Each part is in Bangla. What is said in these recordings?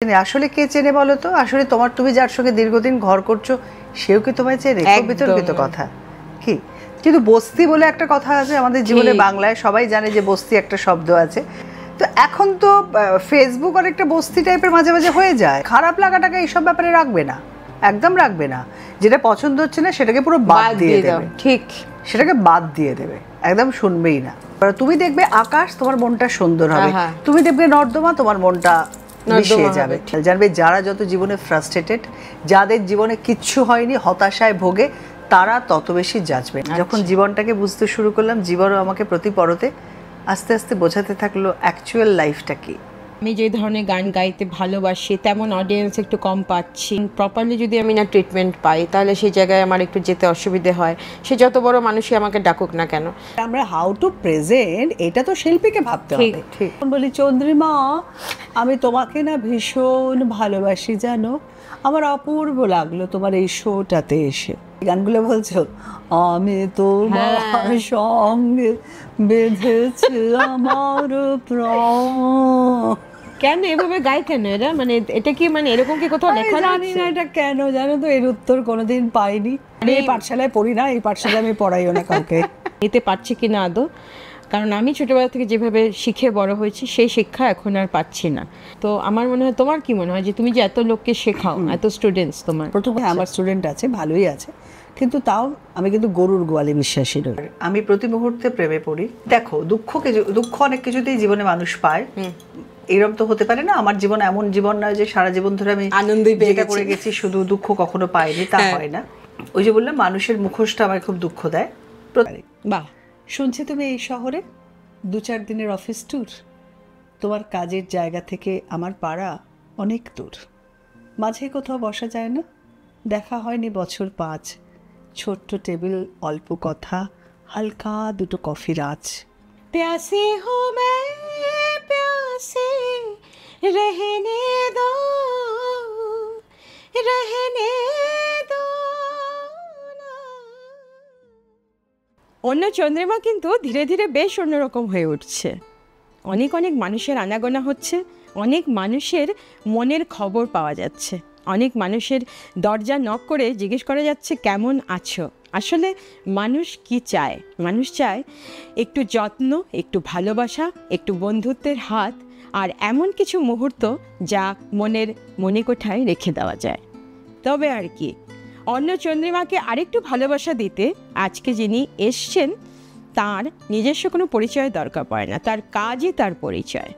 আসলে কে চেনে বলো তো? আসলে তুমি যার সঙ্গে দীর্ঘদিন ঘর করছো সেও কি তোমায় চেনে? খুব বিতর্কিত কথা কি। কিন্তু বস্তি বলে একটা কথা আছে আমাদের জীবনে, বাংলায় সবাই জানে যে বস্তি একটা শব্দ আছে। তো এখন তো ফেসবুক অনেকটা বস্তি টাইপের মাঝে মাঝে হয়ে যায়। খারাপ লাগাটাকে এইসব ব্যাপারে রাখবে না, একদম রাখবে না। যেটা পছন্দ হচ্ছে না সেটাকে পুরো বাদ দিয়ে দেবে, ঠিক সেটাকে বাদ দিয়ে দেবে, একদম শুনবেই না। তুমি দেখবে আকাশ, তোমার মনটা সুন্দর হবে। তুমি দেখবে নর্দমা, তোমার মনটা মিশিয়ে যাবে। জানবে যারা যত জীবনে ফ্রাস্ট্রেটেড, যাদের জীবনে কিচ্ছু হয়নি, হতাশায় ভোগে, তারা তত বেশি জাজবেন। যখন জীবনটাকে বুঝতে শুরু করলাম, জীবনও আমাকে প্রতি পরতে আস্তে আস্তে বোঝাতে থাকলো অ্যাকচুয়াল লাইফটা কি। আমি যে ধরনের গান গাইতে ভালোবাসি তেমন অডিয়েন্স একটু কম পাচ্ছি। প্রপারলি যদি আমি না ট্রিটমেন্ট পাই তাহলে সেই জায়গায় আমার একটু যেতে অসুবিধে হয়, সে যত বড় মানুষই আমাকে ডাকুক না কেন। আমরা হাউ টু প্রেজেন্ট, এটা তো শিল্পীকে ভাবতে হবে। ঠিক বলি, চন্দ্রিমা আমি তোমাকে না ভীষণ ভালোবাসি জানো, আমার অপূর্ব লাগলো তোমার এই শোটাতে এসে। গানগুলো বলছো, আমি তোমার সঙ্গে বেঁধেছি আমার প্রাণ। কেন এভাবে গায় কেন এরা? মানে এটা কি মানে এরকম কি কোথাও লেখা জানি না এটা কেন, জানো তো এর উত্তর কোনোদিন পাইনি। আমি এই পাঠশালায় পড়ি না, এই পাঠশালায় আমি পড়াইও না কাউকে। এতে পারছি কিনা আদৌ, কারণ আমি ছোটবেলা থেকে যেভাবে শিখে বড় হয়েছি সেই শিক্ষা এখন আর পাচ্ছি না। তো আমার মনে হয়, তোমার কি মনে হয় যে তুমি যে এত লোককে শেখাও, এত স্টুডেন্টস তোমার? প্রথমে আমার স্টুডেন্ট আছে, ভালোই আছে, কিন্তু তাও আমি কিন্তু গরুর গোয়ালে বিশ্বাসী নই। আমি প্রতি মুহূর্তে প্রেমে পড়ি। দেখো দুঃখ অনেক কিছুতেই জীবনে মানুষ পায়, এরকম তো হতে পারে না। আমার জীবন এমন জীবন নয় যে সারা জীবন ধরে আমি আনন্দই করে গেছি, শুধু দুঃখ কখনো পাইনি, তা হয় না। ওই যে বললাম, মানুষের মুখোশটা আমার খুব দুঃখ দেয়। বাহ, শুনছি তুমি এই শহরে 2-4 দিনের অফিস ট্যুর। তোমার কাজের জায়গা থেকে আমার পাড়া অনেক দূর, মাঝে কোথাও বসা যায় না, দেখা হয়নি বছর 5। ছোট্ট টেবিল, অল্প কথা, হালকা দুটো কফির আঁচ। প্যাসে হো मैं प्यासे रहने दो रहने दो। অন্য চন্দ্রিমা কিন্তু ধীরে ধীরে বেশ অন্যরকম হয়ে উঠছে। অনেক অনেক মানুষের আনাগোনা হচ্ছে, অনেক মানুষের মনের খবর পাওয়া যাচ্ছে, অনেক মানুষের দরজা নক করে জিজ্ঞেস করা যাচ্ছে কেমন আছো। আসলে মানুষ কি চায়? মানুষ চায় একটু যত্ন, একটু ভালোবাসা, একটু বন্ধুত্বের হাত, আর এমন কিছু মুহূর্ত যা মনের মণিকোঠায় রেখে দেওয়া যায়। তবে আর কি, অন্য চন্দ্রিমাকে আরেকটু ভালোবাসা দিতে আজকে যিনি এসছেন তার নিজস্ব কোনো পরিচয় দরকার পড়ে না, তার কাজই তার পরিচয়।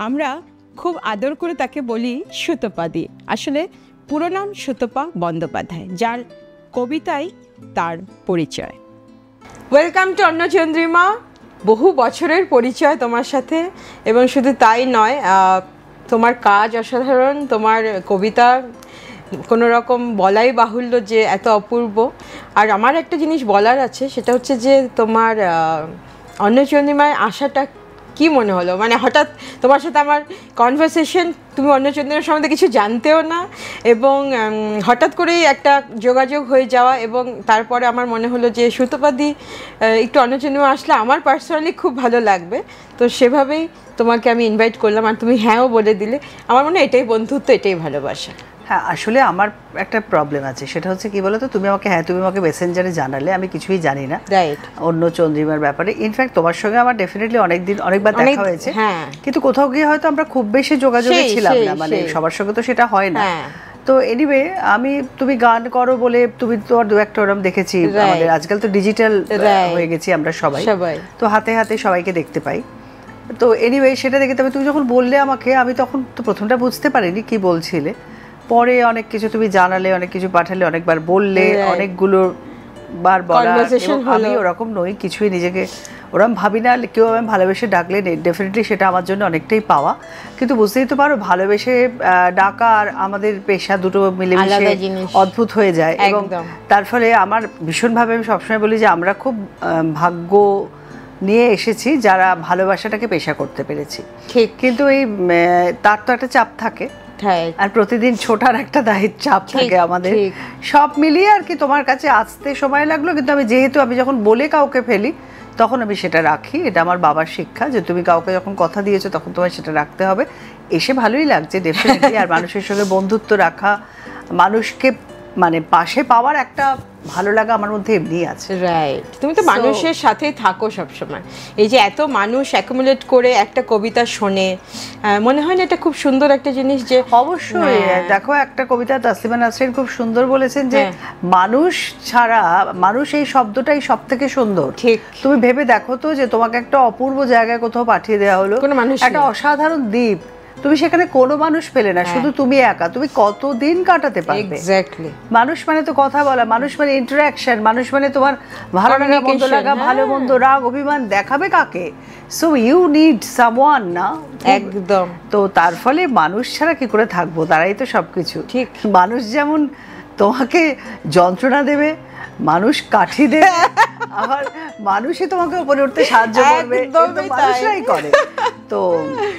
আমরা খুব আদর করে তাকে বলি সুতপাদি। আসলে পুরো নাম সুতপা বন্দ্যোপাধ্যায়, যার কবিতাই তার পরিচয়। ওয়েলকাম টু অন্য চন্দ্রিমা। বহু বছরের পরিচয় তোমার সাথে, এবং শুধু তাই নয়, তোমার কাজ অসাধারণ, তোমার কবিতা কোনো রকম বলাই বাহুল্য যে এত অপূর্ব। আর আমার একটা জিনিস বলার আছে, সেটা হচ্ছে যে তোমার অন্য চন্দ্রিমায় আসাটা কি মনে হলো? মানে হঠাৎ তোমার সাথে আমার কনভারসেশন, তুমি অন্য চন্দ্রিমার সম্বন্ধে কিছু জানতেও না, এবং হঠাৎ করেই একটা যোগাযোগ হয়ে যাওয়া, এবং তারপরে আমার মনে হলো যে সুতপাদি একটু অন্য চন্দ্রিমা আসলে আমার পার্সোনালি খুব ভালো লাগবে। তো সেভাবেই তোমাকে আমি ইনভাইট করলাম, আর তুমি হ্যাঁও বলে দিলে। আমার মনে হয় এটাই বন্ধুত্ব, এটাই ভালোবাসা। হ্যাঁ, আসলে আমার একটা প্রবলেম আছে, সেটা হচ্ছে কি বলতো, তুমি আমাকে মেসেঞ্জারে জানালে, আমি কিছুই জানি না অন্য চন্দ্রিমার ব্যাপারে। ইনফ্যাক্ট তোমার সঙ্গে আমার ডেফিনেটলি অনেকবার দেখা হয়েছে, কিন্তু কোথাও গিয়ে হয়তো আমরা খুব বেশি যোগাযোগে ছিলাম না, মানে সবার সঙ্গে তো সেটা হয় না। তো এনিওয়ে, তুমি গান করো বলে তুমি তোমার 2-1টা ওরম দেখেছি। আমাদের আজকাল তো ডিজিটাল হয়ে গেছি আমরা সবাই, তো হাতে হাতে সবাইকে দেখতে পাই। তো এনিওয়ে, সেটা দেখে তুমি যখন বললে আমাকে, আমি তখন তো প্রথমটা বুঝতে পারিনি কি বলছিলে। পরে অনেক কিছু তুমি জানালে, অনেক কিছু পাঠালে, অনেকবার বললে, অনেকগুলো বার বলা। আমি ওরকম নই, কিছুই নিজেকে ওরকম ভাবি না। কেউ আমি ভালোবেসে ডাকলে ডেফিনেটলি সেটা আমার জন্য অনেকটাই পাওয়া। কিন্তু বুঝতেই তো পারো, ভালোবেসে ডাকা আর আমাদের পেশা দুটো মিলেমিশে অদ্ভুত হয়ে যায়। এবং তার ফলে আমার ভীষণভাবে, আমি সবসময় বলি যে আমরা খুব ভাগ্য নিয়ে এসেছি যারা ভালোবাসাটাকে পেশা করতে পেরেছি। কিন্তু এই তার তো একটা চাপ থাকে, আর প্রতিদিন ছোটার একটা দায়িত্ব, চাপ থাকে আমাদের। সব মিলিয়ে আর কি তোমার কাছে আসতে সময় লাগলো, কিন্তু আমি যখন বলে কাউকে ফেলি তখন আমি সেটা রাখি। এটা আমার বাবার শিক্ষা যে তুমি কাউকে যখন কথা দিয়েছো তখন তোমায় সেটা রাখতে হবে। এসে ভালোই লাগছে ডেফিনেটলি। আর মানুষের সঙ্গে বন্ধুত্ব রাখা, মানুষকে মানে পাশে পাওয়ার একটা ভালো লাগা আমার মধ্যে এমনি আছে। রাইট, তুমি তো মানুষের সাথেই থাকো সবসময়। এই যে এত মানুষ অ্যাকুমুলেট করে একটা কবিতা শোনে, মনে হয় না এটা খুব সুন্দর একটা জিনিস? যে অবশ্যই দেখো, একটা কবিতা তাসলিমা নাসরিন খুব সুন্দর বলেছেন যে মানুষ ছাড়া, মানুষ এই শব্দটাই সব থেকে সুন্দর। ঠিক, তুমি ভেবে দেখো তো যে তোমাকে একটা অপূর্ব জায়গায় কোথাও পাঠিয়ে দেওয়া হলো, একটা অসাধারণ দ্বীপ, তুমি সেখানে কোনো মানুষ পেলে না, শুধু তুমি একা, তুমি কতদিন কাটাতে পারবে? এক্স্যাক্টলি। মানুষ মানে তো কথা বলা, মানুষ মানে ইন্টারাকশন, মানুষ মানে তোমার ভালো লাগা মন্দ লাগা, ভালো মন্দ, রাগ অভিমান দেখাবে কাকে? সো ইউ নিড সামওয়ান না? একদম। তো তার ফলে মানুষ ছাড়া কি করে থাকবো? তারাই তো সবকিছু। ঠিক, মানুষ যেমন তোমাকে যন্ত্রণা দেবে, মানুষ কাঠি দেবে, আবার মানুষই তোমাকে উপরে উঠতে সাহায্য করবে, মানুষরাই করে। তো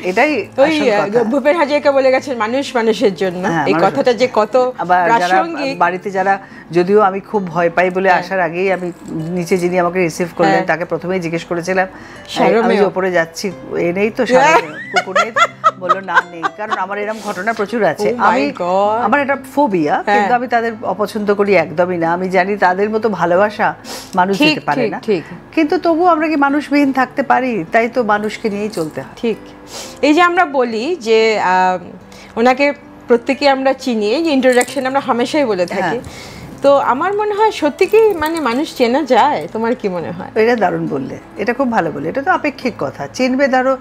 এটাই ভূপেন হাজারিকা বলে গেছেন, মানুষ মানুষের জন্য। এই কথাটা যে কত প্রাসঙ্গিক। বাড়িতে যারা, যদিও আমি খুব ভয় পাই বলে আসার আগেই আমি নিচে যিনি আমাকে রিসিভ করলেন তাকে প্রথমেই জিজ্ঞেস করেছিলাম আমি যে উপরে যাচ্ছি এ নেই তো, কুকুর নেই? বললো না নেই। কারণ আমার এরকম ঘটনা প্রচুর আছে। আমার এটা ফোবিয়া, কিন্তু আমি তাদের অপছন্দ করি একদমই না। আমি জানি তাদের মতো ভালোবাসা মানুষ দিতে পারে না, কিন্তু তবু আমরা কি মানুষবিহীন থাকতে পারি? তাই তো মানুষকে নিয়েই চলতে হয়। ঠিক। এই যে আমরা বলি যে ওনাকে প্রত্যেকে আমরা চিনি, এই যে ইন্ট্রোডাকশন আমরা হামেশাই বলে থাকি, তো আমার মনে হয় সত্যি কি মানে মানুষ চেনা যায়? তোমার কি মনে হয়? এটা দারুণ বললে, এটা খুব ভালো বললে। এটা তো আপেক্ষিক কথা। চিনবে, ধরো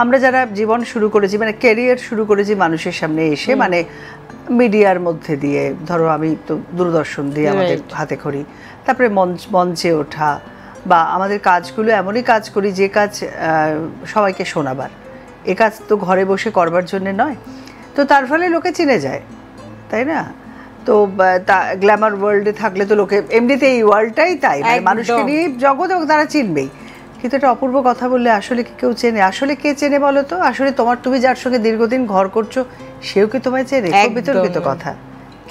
আমরা যারা জীবন শুরু করেছি, মানে ক্যারিয়ার শুরু করেছি মানুষের সামনে এসে, মানে মিডিয়ার মধ্যে দিয়ে, ধরো আমি তো দূরদর্শন দিয়ে আমাদের হাতে খড়ি, তারপরে মঞ্চে ওঠা, বা আমাদের কাজগুলো এমনই কাজ করি যে কাজ সবাইকে শোনাবার, এ কাজ তো ঘরে বসে করবার জন্য নয়। তো তার ফলে লোকে চিনে যায়, তাই না? তো গ্ল্যামার ওয়ার্ল্ডে থাকলে তো লোকে এমনিতে এই ওয়ার্ল্ডটাই তাই, মানে মানুষকে নিয়ে জগৎ, তারা চিনবেই। কিন্তু এটা অপূর্ব কথা বললে, আসলে কি কেউ চেনে? আসলে কে চেনে বলো তো? আসলে তুমি যার সঙ্গে দীর্ঘদিন ঘর করছো সেও কি তোমায় চেনে? খুব বিতর্কিত কথা।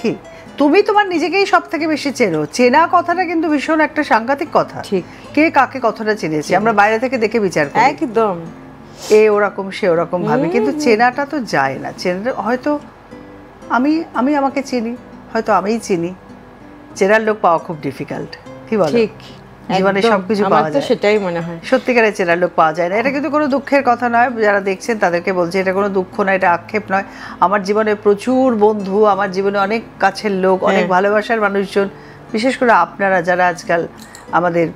কি তুমি তোমার নিজেকেই সব থেকে বেশি চেনো? চেনা কথাটা কিন্তু ভীষণ একটা সাংঘাতিক কথা। কে কাকে কতটা চিনেছে আমরা বাইরে থেকে দেখে বিচার করি, একদম এ ওরকম সে ওরকম ভাবে, কিন্তু চেনাটা তো যায় না। চেনা হয়তো আমি আমাকে চিনি, হয়তো আমিই চিনি। চেনার লোক পাওয়া খুব ডিফিকাল্ট, কি বলো? ঠিক, জীবনে সবকিছু পাওয়া যায়, সেটাই মনে হয়। সত্যিকারের চেনার লোক পাওয়া যায় না। এটা কিন্তু কোনো দুঃখের কথা নয়, যারা দেখছেন তাদেরকে বলছি, এটা কোনো দুঃখ নয়, এটা আক্ষেপ নয়। আমার জীবনে প্রচুর বন্ধু, আমার জীবনে অনেক কাছের লোক, অনেক ভালোবাসার মানুষজন, বিশেষ করে আপনারা যারা আজকাল আমাদের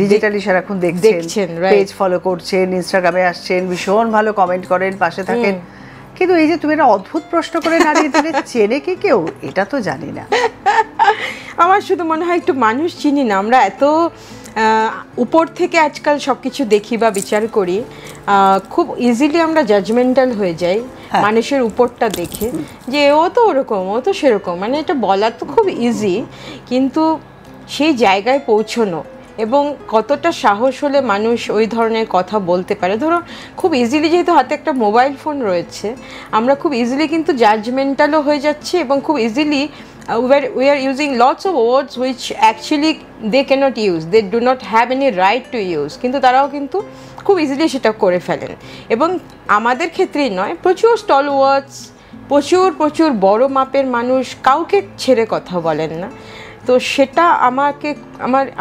ডিজিটালি সারাক্ষণ দেখছেন, পেজ ফলো করছেন, ইনস্টাগ্রামে আসছেন, ভীষণ ভালো কমেন্ট করেন, পাশে থাকেন। কিন্তু এই যে তুমি একটা অদ্ভুত প্রশ্ন করে নাড়িয়ে দিলে, চেনে কি কেউ? এটা তো জানি না। আমার শুধু মনে হয় একটু মানুষ চিনি না আমরা, এত উপর থেকে আজকাল সব কিছু দেখি বা বিচার করি, খুব ইজিলি আমরা জাজমেন্টাল হয়ে যাই মানুষের উপরটা দেখে, যে ও তো ওরকম, ও তো সেরকম, মানে এটা বলা তো খুব ইজি, কিন্তু সেই জায়গায় পৌঁছনো এবং কতটা সাহস হলে মানুষ ওই ধরনের কথা বলতে পারে। ধরো খুব ইজিলি, যেহেতু হাতে একটা মোবাইল ফোন রয়েছে, আমরা খুব ইজিলি কিন্তু জাজমেন্টালও হয়ে যাচ্ছি, এবং খুব easily we are using lots of words which actually they cannot use, they do not have any right to use, কিন্তু তারাও কিন্তু খুব ইজিলি সেটা করে ফেলেন। এবং আমাদের ক্ষেত্রেই নয়, প্রচুর স্টলওয়ার্ডস, প্রচুর বড় মাপের মানুষ কাউকে ছেড়ে কথা বলেন না। তো সেটা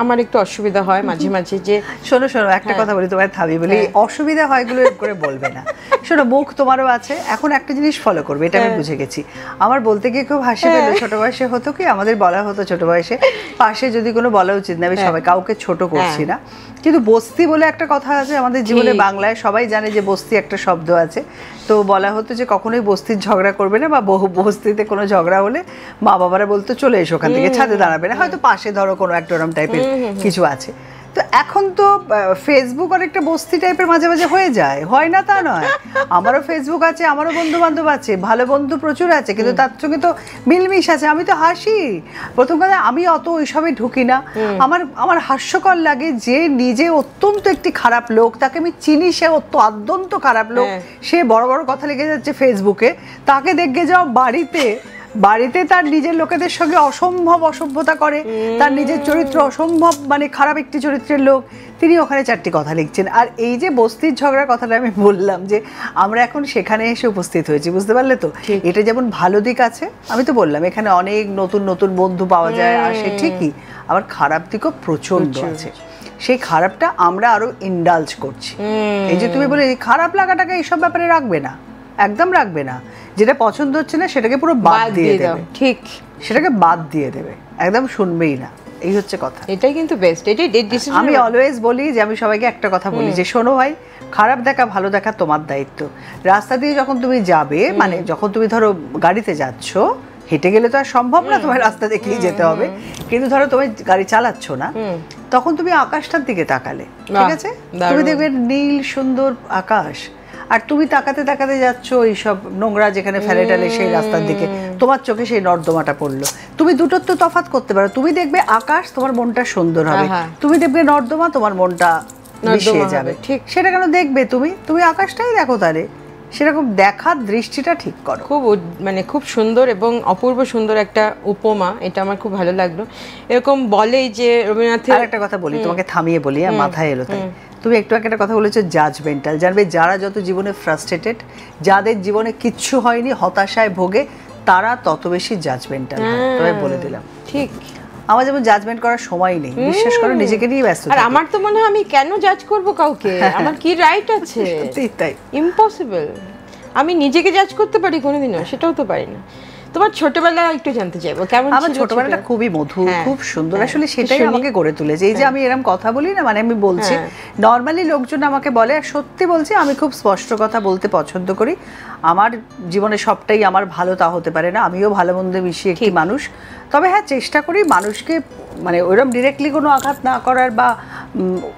আমার একটু অসুবিধা হয় মাঝে মাঝে। যে শোনো একটা কথা বলি, তোমার থামি বলি, অসুবিধা হয় এগুলো করে বলবে না। শোনো, মুখ তোমারও আছে, এখন একটা জিনিস ফলো করবে, এটা আমি বুঝে গেছি। আমার বলতে গিয়ে খুব হাসি পেল, ছোট বয়সে হতো কি, আমাদের বলা হতো ছোট বয়সে, পাশে যদি কোনো বলা উচিত না, আমি সবাই কাউকে ছোট করছি না, কিন্তু বস্তি বলে একটা কথা আছে আমাদের জীবনে, বাংলায় সবাই জানে যে বস্তি একটা শব্দ আছে। তো বলা হতো যে কখনোই বস্তির ঝগড়া করবে না, বা বস্তিতে কোনো ঝগড়া হলে মা বাবারা বলতো চলে এসো ওখান থেকে, ছাদে দাঁড়াবে না, হয়তো পাশে ধরো কোনো একটা ওরম টাইপের কিছু আছে। তো এখন তো ফেসবুক অনেকটা বস্তি টাইপের মাঝে মাঝে হয়ে যায়, হয় না তা নয়। আমারও ফেসবুক আছে, আমারও বন্ধু বান্ধব আছে, ভালো বন্ধু প্রচুর আছে, কিন্তু তার সঙ্গে তো মিলমিশ আছে। আমি তো হাসি, প্রথম কথা আমি অত ওইসবে ঢুকি না। আমার হাস্যকর লাগে যে নিজে অত্যন্ত একটি খারাপ লোক, তাকে আমি চিনি, সে অত্যন্ত খারাপ লোক, সে বড় বড় কথা লিখে যাচ্ছে ফেসবুকে, তাকে দেখে যাও বাড়িতে বাড়িতে তার নিজের লোকেদের সঙ্গে অসম্ভব অসভ্যতা করে, তার নিজের চরিত্র অসম্ভব মানে খারাপ একটি চরিত্রের লোক, তিনি ওখানে 4টি কথা লিখছেন। আর এই যে বস্তির ঝগড়ার কথাটা আমি বললাম যে আমরা এখন সেখানে এসে উপস্থিত হয়েছি, বুঝতে পারলে তো? এটা যেমন ভালো দিক আছে, আমি তো বললাম এখানে অনেক নতুন নতুন বন্ধু পাওয়া যায়, আসে ঠিকই, আবার খারাপ দিকও প্রচন্ড আছে। সেই খারাপটা আমরা আরো ইন্ডালজ করছি। এই যে তুমি বলে খারাপ লাগাটাকে এইসব ব্যাপারে রাখবে না, একদম রাখবে না। যেটা পছন্দ হচ্ছে না সেটাকে পুরো বাদ দিয়ে দেবে, ঠিক সেটাকে বাদ দিয়ে দেবে, একদম শুনবেই না, এই হচ্ছে কথা। এটাই কিন্তু বেস্ট। এটাই আমি অলওয়েজ বলি যে আমি সবাইকে একটা কথা বলি যে শোনো ভাই, খারাপ দেখা ভালো দেখা তোমার দায়িত্ব। রাস্তা দিয়ে যখন তুমি যাবে, মানে যখন তুমি ধরো গাড়িতে যাচ্ছ, হেঁটে গেলে তো আর সম্ভব না, তোমার রাস্তা দেখেই যেতে হবে, কিন্তু ধরো তুমি গাড়ি চালাচ্ছ না, তখন তুমি আকাশটার দিকে তাকালে, ঠিক আছে, তুমি দেখবে নীল সুন্দর আকাশ, আর তুমি তাকাতে তাকাতে যাচ্ছ এইসব নোংরা যেখানে ফেলে টালে সেই রাস্তার দিকে, তোমার চোখে সেই নর্দমাটা পড়লো। তুমি দুটোর তো তফাৎ করতে পারো, তুমি দেখবে আকাশ, তোমার মনটা সুন্দর হবে, তুমি দেখবে নর্দমা, তোমার মনটা মিশিয়ে যাবে। ঠিক সেটা কেন দেখবে তুমি? তুমি আকাশটাই দেখো, তাহলে সেরকম দেখার দৃষ্টিটা ঠিক করো। খুব মানে খুব সুন্দর এবং অপূর্ব সুন্দর একটা উপমা, এটা আমার খুব ভালো লাগলো। এরকম বলে যে রবীন্দ্রনাথের একটা কথা বলি তোমাকে, থামিয়ে বলি, মাথায় এলো তাই। তুমি একটু একটা কথা বলেছো জাজমেন্টাল। জানবে যারা যত জীবনে ফ্রাস্ট্রেটেড, যাদের জীবনে কিচ্ছু হয়নি, হতাশায় ভোগে, তারা তত বেশি জাজমেন্টাল হয়। তবে বলে দিলাম, ঠিক আমার যেমন জাজমেন্ট করার সময় নেই, বিশ্বাস করো, নিজেকে নিয়ে ব্যস্ত। আর আমার তো মনে হয় আমি কেন জাজ করব কাউকে? আমার কি রাইট আছে? তাই ইম্পসিবল। আমি নিজেকে জাজ করতে পারি কোনোদিনও? সেটাও তো পারি না। তোমার ছোটবেলা একটু জানতে চাইবো, কেমন ছিল? আমার ছোটবেলাটা খুবই মধুর, খুব সুন্দর, আসলে সেটাই আমাকে গড়ে তুলেছে। এই যে আমি এরকম কথা বলি না, মানে আমি বলছি নর্মালি লোকজন আমাকে বলে, আর সত্যি বলছি, আমি খুব স্পষ্ট কথা বলতে পছন্দ করি। আমার জীবনে সবটাই আমার ভালো তা হতে পারে না, আমিও ভালো মন্দে মিশিয়ে একটি মানুষ। তবে হ্যাঁ, চেষ্টা করি মানুষকে মানে ওইরকম ডিরেক্টলি কোনো আঘাত না করার বা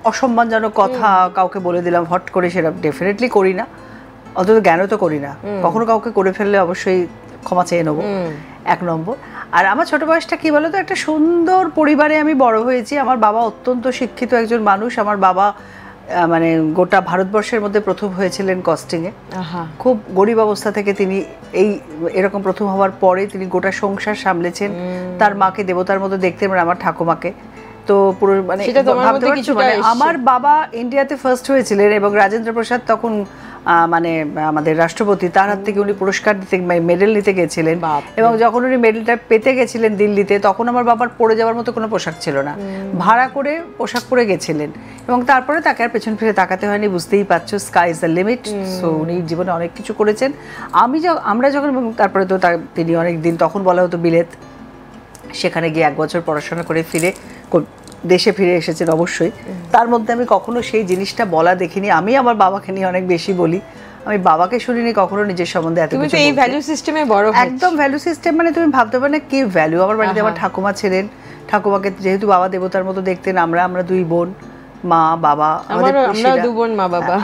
অসম্মানজনক কথা কাউকে বলে দিলাম হট করে, সেটা ডেফিনেটলি করি না, অন্তত জ্ঞানও তো করি না। কখনো কাউকে করে ফেললে অবশ্যই ক্ষমা চেয়ে নেবো, 1 নম্বর। আর আমার ছোট বয়সটা কি বলতো, একটা সুন্দর পরিবারে আমি বড় হয়েছি। আমার বাবা অত্যন্ত শিক্ষিত একজন মানুষ। আমার বাবা মানে গোটা ভারতবর্ষের মধ্যে প্রথম হয়েছিলেন কস্টিংয়ে। খুব গরিব অবস্থা থেকে তিনি এরকম প্রথম হওয়ার পরে তিনি গোটা সংসার সামলেছেন। তার মাকে দেবতার মতো দেখতেন, মানে আমার ঠাকুমাকে। তো পুরো মানে আমার বাবা ইন্ডিয়াতে ফার্স্ট হয়েছিলেন, এবং রাজেন্দ্র প্রসাদ তখন মানে আমাদের রাষ্ট্রপতি, তার হাত থেকে উনি পুরস্কার দিতে, মেডেল নিতে গেছিলেন। এবং যখন উনি মেডেলটা পেতে গেছিলেন দিল্লিতে, তখন আমার বাবার পরে যাওয়ার মতো কোনো পোশাক ছিল না, ভাড়া করে পোশাক পরে গেছিলেন। এবং তারপরে তাকে আর পেছন ফিরে তাকাতে হয়নি, বুঝতেই পারছো, sky is the limit. So উনি জীবনে অনেক কিছু করেছেন। আমরা যখন, তারপরে তো তিনি অনেক দিন, তখন বলা হতো বিলেত, সেখানে গিয়ে 1 বছর পড়াশোনা করে ফিরে দেশে ফিরে এসেছেন অবশ্যই। তার মধ্যে আমি কখনো সেই জিনিসটা বলা দেখিনি। আমি আমার বাবাকে নিয়ে অনেক বেশি বলি, আমি বাবাকে শুনিনি কখনো নিজের সম্বন্ধে এত কিছু। এই ভ্যালু সিস্টেমে বড়, একদম ভ্যালু সিস্টেম, মানে তুমি ভাবতে পারো না কি ভ্যালু। আমার বাড়িতে আমার ঠাকুমা ছিলেন, ঠাকুমাকে যেহেতু বাবা দেবতার মতো দেখতেন। আমরা 2 বোন, মা বাবা,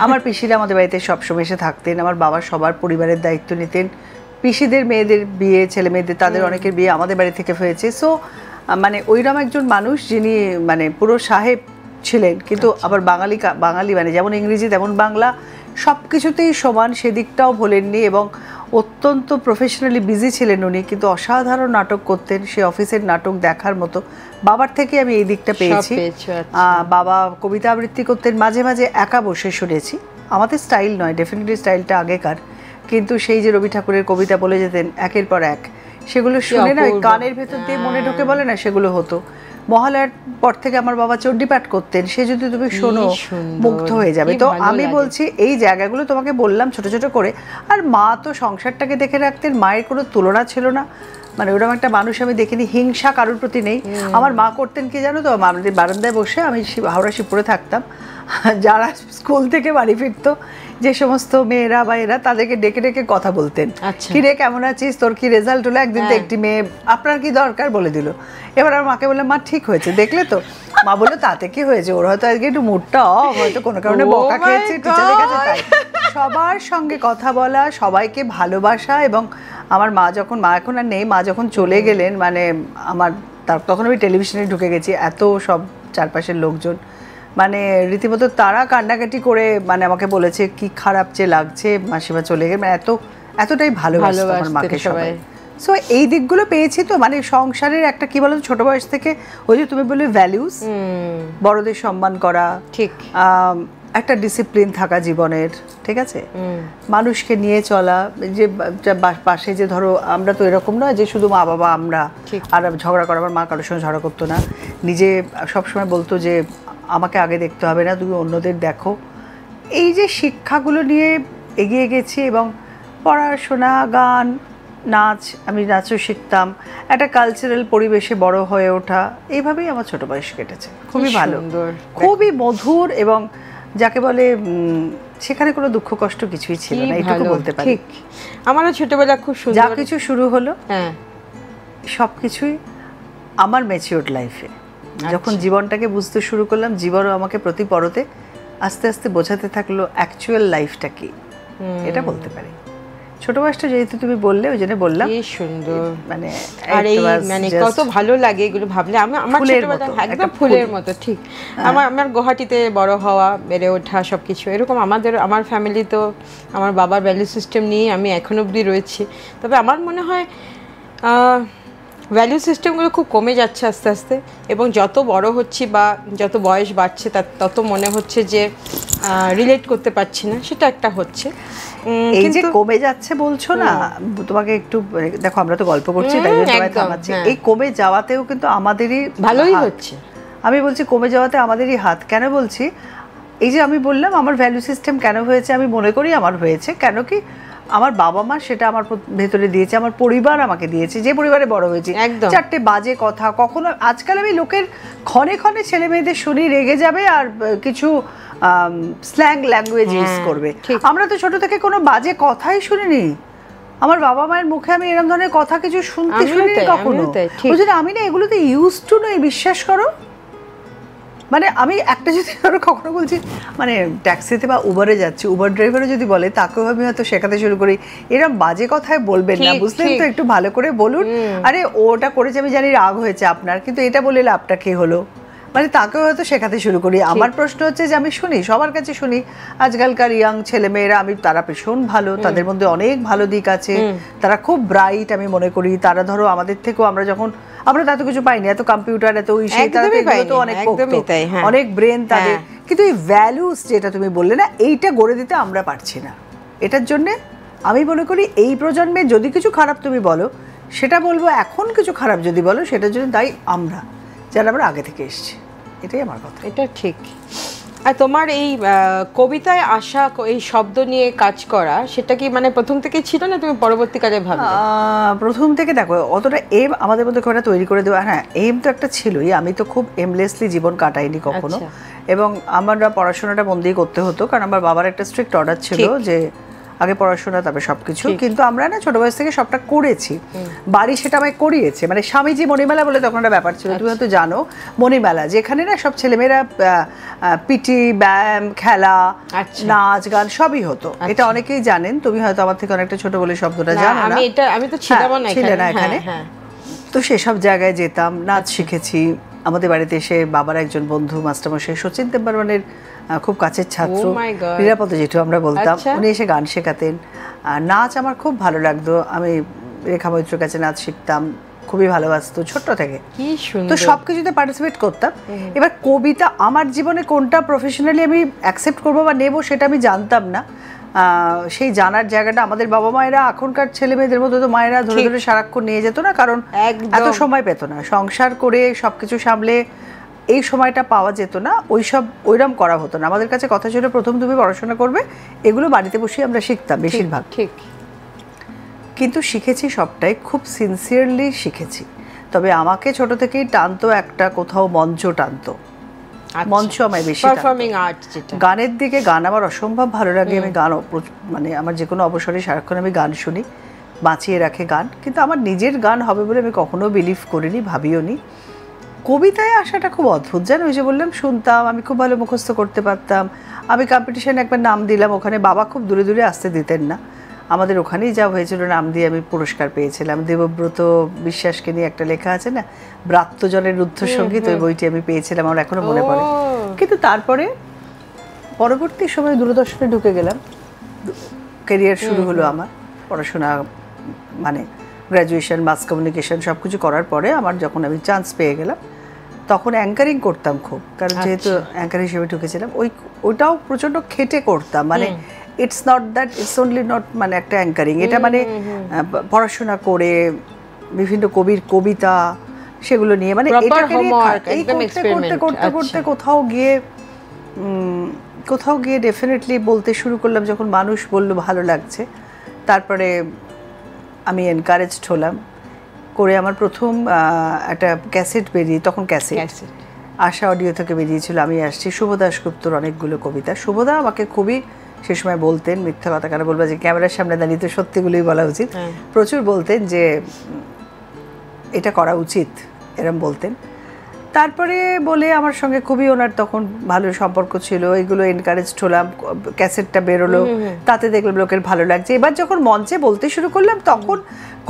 আমার পিসিরা আমাদের বাড়িতে সবসময় এসে থাকতেন। আমার বাবা সবার পরিবারের দায়িত্ব নিতেন। পিসিদের মেয়েদের বিয়ে, ছেলে মেয়েদের, তাদের অনেকের বিয়ে আমাদের বাড়ি থেকে হয়েছে। সো মানে ওইরকম একজন মানুষ যিনি মানে পুরো সাহেব ছিলেন, কিন্তু আবার বাঙালি মানে যেমন ইংরেজি তেমন বাংলা, সব কিছুতেই সমান, সেদিকটাও ভোলেননি। এবং অত্যন্ত প্রফেশনালি বিজি ছিলেন উনি, কিন্তু অসাধারণ নাটক করতেন। সে অফিসের নাটক দেখার মতো বাবার থেকে আমি এই দিকটা পেয়েছি। বাবা কবিতা আবৃত্তি করতেন, মাঝে মাঝে একা বসে শুনেছি। আমাদের স্টাইল নয়, ডেফিনেটলি স্টাইলটা আগেকার, কিন্তু সেই যে রবি ঠাকুরের কবিতা বলে যেতেন একের পর এক, সেগুলো শুনে না কানের ভেতর দিয়ে মনে ঢুকে, বলে না, সেগুলো হতো। মহালয়ার পর থেকে আমার বাবা চণ্ডীপাঠ করতেন, সে যদি তুমি শোনো মুগ্ধ হয়ে যাবে। তো আমি বলছি এই জায়গাগুলো তোমাকে বললাম ছোট ছোট করে। আর মা তো সংসারটাকে দেখে রাখতেন, মায়ের কোনো তুলনা ছিল না। মানে ওরকম একটা মানুষ আমি দেখিনি, হিংসা কারোর প্রতি নেই। আমার মা করতেন কি জানো তো, আমাদের বারান্দায় বসে, আমি হাওড়া শিবপুরে থাকতাম, যারা স্কুল থেকে বাড়ি ফিরতো, যে সমস্ত মেয়েরা বা এরা, তাদেরকে ডেকে ডেকে কথা বলতেন, কি রে কেমন আছিস, তোর কি রেজাল্ট হলো। একদিন তো একটি মেয়ে আপনার কি দরকার বলে দিল। এবার আমার মাকে বললাম, মা ঠিক হয়েছে দেখলে তো। মা বললো তাতে কি হয়েছে, ওর হয়তো আজকে একটু মুডটা অফ, হয়তো কোনো কারণে বকা খেয়েছে টিচারের কাছে। তাই সবার সঙ্গে কথা বলা, সবাইকে ভালোবাসা। এবং আমার মা এখন আর নেই, মা যখন চলে গেলেন, মানে আমার তখন আমি টেলিভিশনে ঢুকে গেছি, এত সব চারপাশের লোকজন, মানে রীতিমতো তারা কান্নাকাটি করে মানে আমাকে বলেছে কি খারাপ যে লাগছে মাসিমা চলে গেলে, মানে এতটাই ভালোবাসতো আমার মাকে সবাই। সো এই দিকগুলো পেয়েছি তো, মানে সংসারের একটা কি বলো ছোট বয়স থেকে ওই যে তুমি বললে ভ্যালুস, বড়দের সম্মান করা, ঠিক, একটা ডিসিপ্লিন থাকা জীবনের, ঠিক আছে, মানুষকে নিয়ে চলা, যে পাশে যে ধরো আমরা তো এরকম নয় যে শুধু মা বাবা আমরা, আর ঝগড়া করা, আমার মা কারোর সঙ্গে ঝগড়া করতো না, নিজে সবসময় বলতো যে আমাকে আগে দেখতে হবে না, তুমি অন্যদের দেখো। এই যে শিক্ষাগুলো নিয়ে এগিয়ে গেছি, এবং পড়াশোনা, গান, নাচ, আমি নাচও শিখতাম, একটা কালচারাল পরিবেশে বড় হয়ে ওঠা, এইভাবেই আমার ছোট বয়স কেটেছে। খুবই ভালো, খুবই মধুর, এবং যাকে বলে সেখানে কোনো দুঃখ কষ্ট কিছুই ছিল না, এটুকু বলতে পারি। ঠিক, আমারও ছোটবেলা খুব সুন্দর। যা কিছু শুরু হলো, সব কিছুই আমার ম্যাচিউরড লাইফে, যখন জীবনটাকে বুঝতে শুরু করলাম, জীবনও আমাকে প্রতি পরতে আস্তে আস্তে বোঝাতে থাকলো অ্যাকচুয়াল লাইফটা কি, এটা বলতে পারি। ছোট বয়সটা যেহেতু তুমি বললে, ওই জন্য বললাম। কি সুন্দর, মানে আর এই মানে কত ভালো লাগে এগুলো ভাবলে। আমার ছোটবেলা একদম ফুলের মতো। ঠিক, আমার গুয়াহাটিতে বড় হওয়া, বেড়ে ওঠা, সবকিছু এরকম। আমার ফ্যামিলি তো আমার বাবার ভ্যালু সিস্টেম নিয়ে আমি এখন অবধি রয়েছি। তবে আমার মনে হয় ভ্যালু সিস্টেমগুলো খুব কমে যাচ্ছে আস্তে আস্তে, এবং যত বড় হচ্ছি বা যত বয়স বাড়ছে তত মনে হচ্ছে যে রিলেট করতে পারছি না, সেটা একটা হচ্ছে। এই যে কমে যাচ্ছে বলছো না, তোমাকে একটু দেখো, আমরা তো গল্প করছি, তাই জন্য তোমায় থামাচ্ছি। এই কমে যাওয়াতেও কিন্তু আমাদেরই ভালোই হচ্ছে। আমি বলছি কমে যাওয়াতে আমাদেরই হাত। কেন বলছি, এই যে আমি বললাম আমার ভ্যালু সিস্টেম কেন হয়েছে, আমি মনে করি আমার হয়েছে কেন কি আমার বাবা মা সেটা আমার ভেতরে দিয়েছে, আমার পরিবার আমাকে দিয়েছে, যে পরিবারে বড় হয়েছি। চারটে বাজে কথা কখনো, আজকাল আমি লোকের ক্ষণে ক্ষণে ছেলে মেয়েদের শুনি রেগে যাবে আর কিছু স্ল্যাং ল্যাঙ্গুয়েজ ইউজ করবে। আমরা তো ছোট থেকে কোনো বাজে কথাই শুনিনি, আমার বাবা মায়ের মুখে আমি এরকম ধরনের কথা কিছু শুনতে শুনিনি কখনো। বুঝলি, আমি না এগুলোতে ইউজ টু নই, বিশ্বাস করো। মানে আমি একটা যদি ধরো কখনো বলছি, মানে ট্যাক্সিতে বা উবারে যাচ্ছি, উবার ড্রাইভারও যদি বলে, তাকেও আমি হয়তো শেখাতে শুরু করি এরকম বাজে কথায় বলবেন না, বুঝলেন তো, একটু ভালো করে বলুন। আরে ওটা করেছে আমি জানি, রাগ হয়েছে আপনার, কিন্তু এটা বললে লাভটা কি হলো, মানে তাকেও হয়তো শেখাতে শুরু করি। আমার প্রশ্ন হচ্ছে যে আমি শুনি, সবার কাছে শুনি, আজকালকার ইয়াং ছেলেমেয়েরা, তারা ভীষণ ভালো, তাদের মধ্যে অনেক ভালো দিক আছে, তারা খুব ব্রাইট আমি মনে করি। তারা ধরো আমাদের থেকেও, আমরা তো এত কিছু পাইনি, এত কম্পিউটার, এত অনেক ব্রেন তাদের, কিন্তু এই ভ্যালুস যেটা তুমি বললে না, এইটা গড়ে দিতে আমরা পারছি না। এটার জন্যে আমি মনে করি এই প্রজন্মে যদি কিছু খারাপ তুমি বলো সেটা বলবো, এখন কিছু খারাপ যদি বলো সেটার জন্য দায়ী আমরা, যারা আমরা আগে থেকে এসেছি। এটাই আমার কথা। এটা ঠিক। আর তোমার এই কবিতায় আসা, এই শব্দ নিয়ে কাজ করা, সেটা কি মানে প্রথম থেকে ছিল না, তুমি পরবর্তীকালে ভাবলে? প্রথম থেকে দেখো, অতটা এম আমাদের মধ্যে কবিতা তৈরি করে দেওয়া, হ্যাঁ এম তো একটা ছিলই। আমি তো খুব এমলেসলি জীবন কাটাইনি কখনো, এবং আমরা পড়াশোনাটা মন দিয়ে করতে হতো, কারণ আমার বাবার একটা স্ট্রিক্ট অর্ডার ছিল যে আগে পড়াশোনা তারপরে সবকিছু। কিন্তু আমরা না ছোট বয়স থেকে সবটা করেছি, বাড়ি সেটা আমায় করিয়েছে। মানে স্বামীজি মণিমেলা বলে তখন একটা ব্যাপার ছিল, তুমি হয়তো জানো, মণিমেলা, যেখানে না সব ছেলেমেয়েরা পিটি, ব্যায়াম, খেলা, নাচ, গান সবই হতো। এটা অনেকেই জানেন, তুমি হয়তো আমার থেকে অনেকটা ছোট বলে শব্দটা জানো না। আমি তো ছিলাম না এখানে। তো সেসব জায়গায় যেতাম, নাচ শিখেছি। আমাদের বাড়িতে এসে বাবার একজন বন্ধু মাস্টারমশাই সচিন তেম্বারমানের খুব কাছের ছাত্র, নিরাপদ জেঠু আমরা বলতাম, উনি এসে গান শেখাতেন। নাচ আমার খুব ভালো লাগতো, আমি রেখা মৈত্রের কাছে নাচ শিখতাম, খুবই ভালোবাসতো ছোট্ট থেকে। তো সবকিছুতে পার্টিসিপেট করতাম। এবার কবিতা আমার জীবনে কোনটা প্রফেশনালি আমি অ্যাকসেপ্ট করবো বা নেবো সেটা আমি জানতাম না। সেই জানার জায়গাটা আমাদের বাবা মায়েরা, এখনকার ছেলে মেয়েদের মধ্যে তো মায়েরা ধরে ধরে সারাক্ষণ নিয়ে যেত না, কারণ এত সময় পেত না, সংসার করে সবকিছু সামলে এই সময়টা পাওয়া যেত না, ওইরকম করা হতো না। আমাদের কাছে কথা ছিল প্রথম তুমি পড়াশোনা করবে, এগুলো বাড়িতে বসেই আমরা শিখতাম বেশিরভাগ। ঠিক, কিন্তু শিখেছি সবটাই খুব সিনসিয়ারলি শিখেছি। তবে আমাকে ছোট থেকেই টানতো একটা, কোথাও মঞ্চ টানতো, মঞ্চ আমায় বেশি, পারফর্মিং আর্ট যেটা, গানের দিকে। গান আমার অসম্ভব ভালো লাগে, আমি গান মানে আমার যে কোনো অবসরে সারাক্ষণ আমি গান শুনি, বাঁচিয়ে রাখে গান। কিন্তু আমার নিজের গান হবে বলে আমি কখনো বিলিভ করিনি, ভাবিও নি। কবিতায় আসাটা খুব অদ্ভুত, জানো, ওই যে বললাম শুনতাম, আমি খুব ভালো মুখস্থ করতে পারতাম। আমি কম্পিটিশনে একবার নাম দিলাম, ওখানে বাবা খুব দূরে দূরে আসতে দিতেন না, আমাদের ওখানেই যা হয়েছিল, নাম দিয়ে আমি পুরস্কার পেয়েছিলাম। দেবব্রত বিশ্বাসকে নিয়ে একটা লেখা আছে না, ব্রাত্যজনের রুদ্ধসঙ্গীত, ওই বইটি আমি পেয়েছিলাম, আমার এখনো মনে পড়ে। কিন্তু তারপরে পরবর্তী সময় দূরদর্শনে ঢুকে গেলাম, ক্যারিয়ার শুরু হলো আমার, পড়াশোনা মানে গ্র্যাজুয়েশন, মাস কমিউনিকেশন সব কিছু করার পরে আমার যখন আমি চান্স পেয়ে গেলাম, তখন অ্যাঙ্কারিং করতাম খুব, কারণ যেহেতু অ্যাঙ্কার হিসেবে ঢুকেছিলাম, ওইটাও প্রচণ্ড খেটে করতাম। মানে it's not that, it's only not মানে একটা অ্যাঙ্কারিং, এটা মানে পড়াশোনা করে বিভিন্ন কবির কবিতা সেগুলো নিয়ে, মানে এটাকে এই করতে করতে করতে করতে কোথাও গিয়ে ডেফিনেটলি বলতে শুরু করলাম, যখন মানুষ বলল ভালো লাগছে, তারপরে আমি এনকারেজড হলাম করে। আমার প্রথম একটা ক্যাসেট বেরিয়ে, তখন ক্যাসেট আশা অডিও থেকে বেরিয়েছিল, আমি আসছি, শুভ দাশগুপ্তর অনেকগুলো কবিতা। শুভদা আমাকে খুবই সে সময় বলতেন, মিথ্যা কথা কেন বলবো, যে ক্যামেরার সামনে দাঁড়িয়ে তো সত্যিগুলোই বলা উচিত, প্রচুর বলতেন যে এটা করা উচিত, এরম বলতেন। তারপরে বলে আমার সঙ্গে খুবই ওনার তখন ভালো সম্পর্ক ছিল, এগুলো এনকারেজড হলাম, ক্যাসেটটা বেরোলো, তাতে দেখলাম লোকের ভালো লাগছে। এবার যখন মঞ্চে বলতে শুরু করলাম, তখন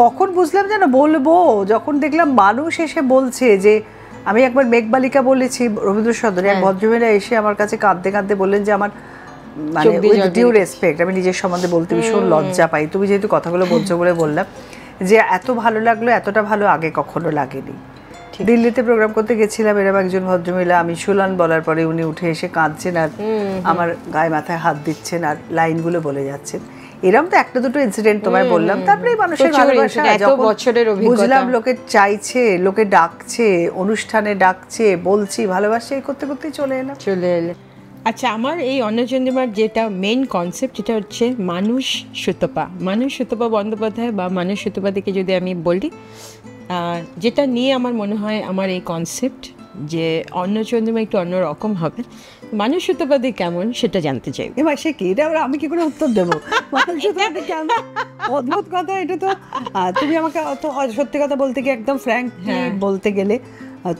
কখন বুঝলাম যেন বলবো, যখন দেখলাম মানুষ এসে বলছে যে, আমি একবার মেঘবালিকা বলেছি রবীন্দ্র সদনে, এক ভদ্রমহিলা এসে আমার কাছে কাঁদতে কাঁদতে বললেন যে আমার মানে উইথ ডিউ রেসপেক্ট, আমি নিজের সম্বন্ধে বলতে ভীষণ লজ্জা পাই, তুমি যেহেতু কথাগুলো বলছো বলে বললাম, যে এত ভালো লাগলো, এতটা ভালো আগে কখনো লাগেনি। দিল্লিতে প্রোগ্রাম করতে গেছিলাম, এরকম একজন ভদ্রমহিলা, আমি সুলান বলার পরে উনি উঠে এসে কাঁদছেন আর আমার গায়ে মাথায় হাত দিচ্ছেন আর লাইনগুলো বলে যাচ্ছেন। এরকম তো একটা দুটো ইনসিডেন্ট তোমায় বললাম। তারপরে মানুষের ভালোবাসা বুঝলাম, লোকে চাইছে, লোকে ডাকছে, অনুষ্ঠানে ডাকছে, বলছি, ভালোবাসা, এই করতে করতেই চলে এলে। আচ্ছা, আমার এই অন্নচন্দ্রিমার যেটা মেইন কনসেপ্ট, এটা হচ্ছে মানুষ সুতপা বন্দ্যোপাধ্যায় বা মানুষ সুতপাদিকে যদি আমি বলি, যেটা নিয়ে আমার মনে হয় আমার এই কনসেপ্ট, যে অন্নচন্দ্রিমা একটু অন্যরকম হবে। মানুষ সুতপাদি কেমন সেটা জানতে চাই। এবার সে কি, এটা আমি কি করে উত্তর দেবো? মানুষ সুতপাদি কেমন, অদ্ভুত কথা এটা তো। তুমি আমাকে সত্যি কথা বলতে কি, একদম ফ্র্যাঙ্কলি বলতে গেলে,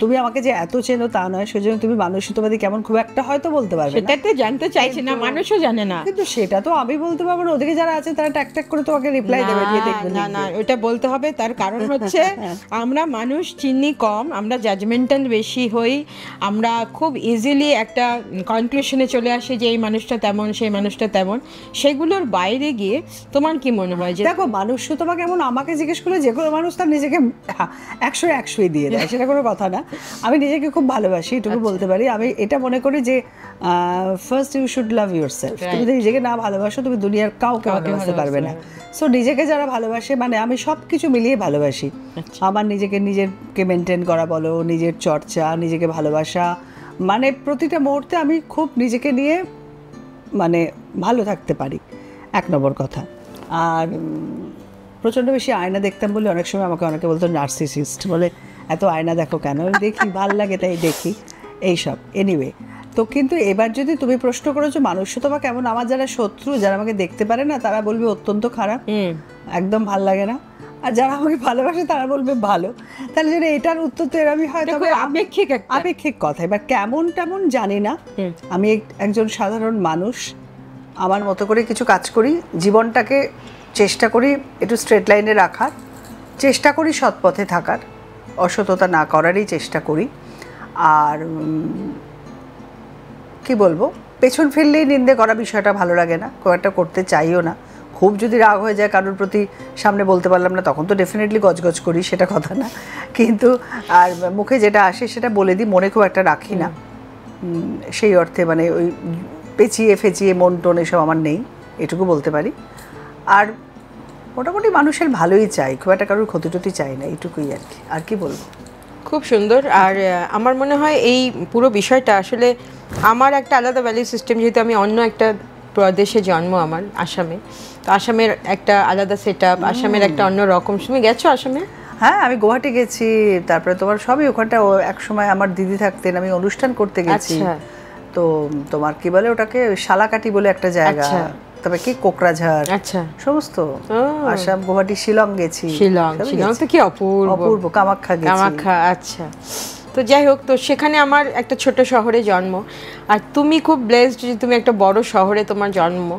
তুমি আমাকে যে এত চেনো তা নয়, সেজন্য তুমি মানুষ সুতপাদি কেমন খুব একটা হয়তো বলতে পারবে, সেটা তো জানতে চাইছে না, মানুষও জানে না, কিন্তু সেটা তো আমি বলতে পারবো না। ওদিকে যারা আছে তারা ট্যাক ট্যাক করে তোমাকে রিপ্লাই দেবে, দিয়ে দেখবে। না, ওটা বলতে হবে। তার কারণ হচ্ছে আমরা মানুষ চিনি কম, আমরা জাজমেন্টাল বেশি হই, আমরা খুব ইজিলি একটা কনক্লুশনে চলে আসি যে এই মানুষটা তেমন, সেই মানুষটা তেমন। সেগুলোর বাইরে গিয়ে তোমার কি মনে হয়? যে দেখো, মানুষ সুতপা কেমন আমাকে জিজ্ঞেস করলে যে কোনো মানুষ তার নিজেকে 100-100 দিয়ে দেয়, সেটা কোনো কথা না। আমি নিজেকে খুব ভালোবাসি, এটুকু বলতে পারি। আমি এটা মনে করি যে first you should love yourself. তুমি যদি নিজেকে না ভালোবাসো, তুমি দুনিয়ার কাউকে ভালোবাসতে পারবে না। সো নিজেকে যারা ভালোবাসে, মানে আমি সব কিছু মিলিয়ে ভালোবাসি। আমার নিজেকে মেনটেন করা বলো, নিজের চর্চা, নিজেকে ভালোবাসা, মানে প্রতিটা মুহূর্তে আমি খুব নিজেকে নিয়ে মানে ভালো থাকতে পারি, 1 নম্বর কথা। আর প্রচণ্ড বেশি আয়না দেখতাম বলে অনেক সময় আমাকে অনেকে বলতো নার্সিসিস্ট, বলে এত আয়না দেখো কেন? দেখি, ভাল লাগে তাই দেখি, এইসব। এনিওয়ে, তো কিন্তু এবার যদি তুমি প্রশ্ন করেছো মানুষ সুতপা কেমন, আমার যারা শত্রু, যারা আমাকে দেখতে পারে না, তারা বলবে অত্যন্ত খারাপ, একদম ভাল লাগে না। আর যারা আমাকে ভালোবাসে তারা বলবে ভালো। তাহলে যদি এটার উত্তর তো এরকমই হয়, তবে আপেক্ষিক কথা। এবার কেমন তেমন জানি না, আমি একজন সাধারণ মানুষ, আমার মতো করে কিছু কাজ করি, জীবনটাকে চেষ্টা করি একটু স্ট্রেট লাইনে রাখার, চেষ্টা করি সৎ পথে থাকার, অসততা না করারই চেষ্টা করি। আর কি বলবো, পেছন ফিরলেই নিন্দে করা বিষয়টা ভালো লাগে না, খুব একটা করতে চাইও না। খুব যদি রাগ হয়ে যায় কারোর প্রতি, সামনে বলতে পারলাম না, তখন তো ডেফিনেটলি গজগজ করি, সেটা কথা না, কিন্তু আর মুখে যেটা আসে সেটা বলে দিই, মনে খুব একটা রাখি না। সেই অর্থে মানে ওই পেঁচিয়ে ফেঁচিয়ে মন টোন এসব আমার নেই, এটুকু বলতে পারি। আর মোটামুটি মানুষের ভালোই চাই, খুব একটা কারোর ক্ষতি টতি চাই না, এইটুকুই আর কি। আর কি বলবো? খুব সুন্দর। আর আমার মনে হয় এই পুরো বিষয়টা আসলে আমার একটা আলাদা ভ্যালু সিস্টেম, যেহেতু আমি অন্য একটা প্রদেশে জন্ম, আমার আসামে, তো আসামের একটা আলাদা সেট আপ, আসামের একটা অন্য রকম। তুমি গেছো আসামে? হ্যাঁ, আমি গুয়াহাটি গেছি, তারপরে তোমার সবই ওখানটা। এক সময় আমার দিদি থাকতেন, আমি অনুষ্ঠান করতে গেছি। তো তোমার কি বলে ওটাকে, শালাকাটি বলে একটা জায়গা, তবে কি কোকরাঝাড়, আচ্ছা, সমস্ত আসাম, গুয়াহাটি, শিলং গেছি। শিলং তো কি অপূর্ব, কামাখ্যা গেছি। আচ্ছা। তো যাই হোক, তো সেখানে আমার একটা ছোট শহরে জন্ম, আর তুমি খুব ব্লেসড যে তুমি একটা বড় শহরে তোমার জন্ম।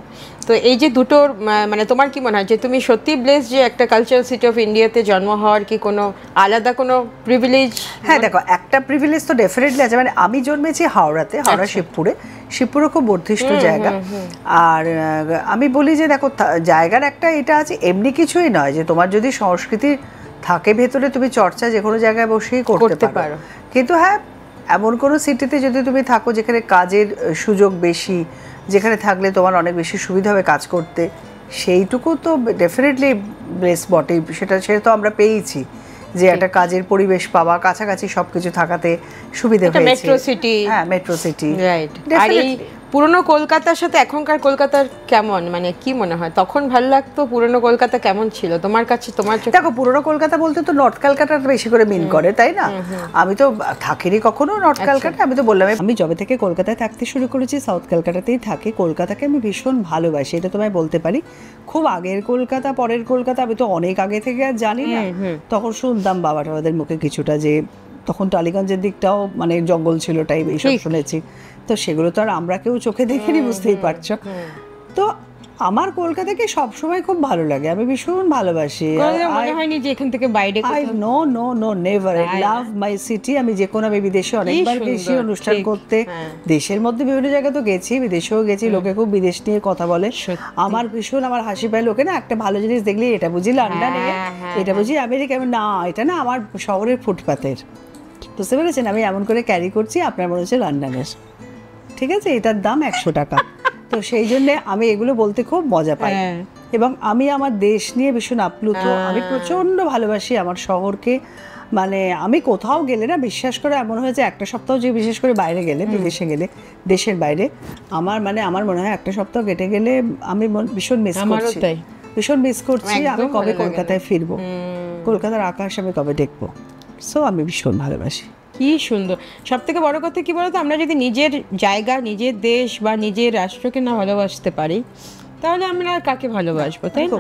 তো এই যে দুটোর মানে তোমার কি মনে হয় যে তুমি সত্যি ব্লেসড যে একটা কালচারাল সিটি অফ ইন্ডিয়াতে জন্ম হওয়ার কি কোনো আলাদা কোনো প্রিভিলেজ? হ্যাঁ দেখো, একটা প্রিভিলেজ তো ডেফিনেটলি আছে। মানে আমি জন্মেছি হাওড়াতে, হাওড়া শিবপুরে। শিবপুরও খুব বর্ধিষ্ঠ জায়গা। আর আমি বলি যে দেখো, জায়গার একটা এটা আছে, এমনি কিছুই নয় যে তোমার যদি সংস্কৃতি থাকে ভেতরে, তুমি চর্চা যে কোনো জায়গায় বসেই করতে পারো। কিন্তু হ্যাঁ, এমন কোনো সিটিতে যদি তুমি থাকো যেখানে কাজের সুযোগ বেশি, যেখানে থাকলে তোমার অনেক বেশি সুবিধা হবে কাজ করতে, সেইটুকু তো ডেফিনেটলি ব্লেস বটেই। সেটা তো আমরা পেয়েছি যে একটা কাজের পরিবেশ পাওয়া, কাছাকাছি সবকিছু থাকাতে সুবিধা হয়েছে। মেট্রো সিটি, হ্যাঁ মেট্রো সিটি, রাইট। আর এই পুরনো কলকাতার সাথে এখনকার কলকাতার কেমন, মানে কি মনে হয়? তখন ভালো লাগতো, পুরনো কলকাতা কেমন ছিল তোমার কাছে? তোমার দেখো, পুরনো কলকাতা বলতে তো নর্থ কলকাতাটা বেশি করে মিন করে, তাই না? আমি তো থাকিনি কখনো নর্থ কলকাতা। আমি তো বললাম, আমি যবে থেকে কলকাতায় থাকতে শুরু করেছি সাউথ কলকাতাতেই থাকি। কলকাতাকে আমি ভীষণ ভালোবাসি, এটা তোমায় বলতে পারি। খুব আগের কলকাতা, পরের কলকাতা আমি তো অনেক আগে থেকে আর জানি না। তখন শুনতাম বাবা টাবাদের মুখে কিছুটা, যে তখন টালিগঞ্জের দিকটাও মানে জঙ্গল ছিল টাইপ, এইসব শুনেছি। তো সেগুলো তো আর আমরা কেউ চোখে দেখিনি, বুঝতেই পারছো। তো আমার কলকাতাকে সবসময় খুব ভালো লাগে, আমি ভীষণ ভালোবাসি। মনে হয়নি যে এখান থেকে বাইরে? No never, I love my city. আমি যে কোনো, আমি বিদেশে অনেকবার গেছি অনুষ্ঠান করতে, দেশের মধ্যে বিভিন্ন জায়গায় তো গেছি, বিদেশেও গেছি। লোকে খুব বিদেশ নিয়ে কথা বলে, আমার ভীষণ আমার হাসি পায়। লোকে না একটা ভালো জিনিস দেখলে এটা বুঝি লন্ডনে, এটা বুঝি আমেরিকা। না, এটা না আমার শহরের ফুটপাতের, বুঝতে পেরেছেন? আমি এমন করে ক্যারি করছি, আপনার মনে হচ্ছে লন্ডনের। ঠিক আছে, এটার দাম 100 টাকা। তো সেই জন্য আমি এগুলো বলতে খুব মজা পাই, এবং আমি আমার দেশ নিয়ে ভীষণ আপ্লুত। আমি প্রচণ্ড ভালোবাসি আমার শহরকে। মানে আমি কোথাও গেলে না, বিশ্বাস করে এমন হয়েছে একটা সপ্তাহ, যে বিশেষ করে বাইরে গেলে, বিদেশে গেলে, দেশের বাইরে, আমার মনে হয় একটা সপ্তাহ কেটে গেলে আমি ভীষণ মিস করছি, ভীষণ মিস করছি। আমি কবে কলকাতায় ফিরবো, কলকাতার আকাশ আমি কবে দেখবো। সো আমি ভীষণ ভালোবাসি। কি সুন্দর। সব থেকে বড় কথা কি বলতো, আমরা যদি নিজের জায়গা, নিজের দেশ বা নিজের রাষ্ট্রকে না ভালোবাসতে পারি, তাহলে আমরা কাকে ভালোবাসবো, তাই না?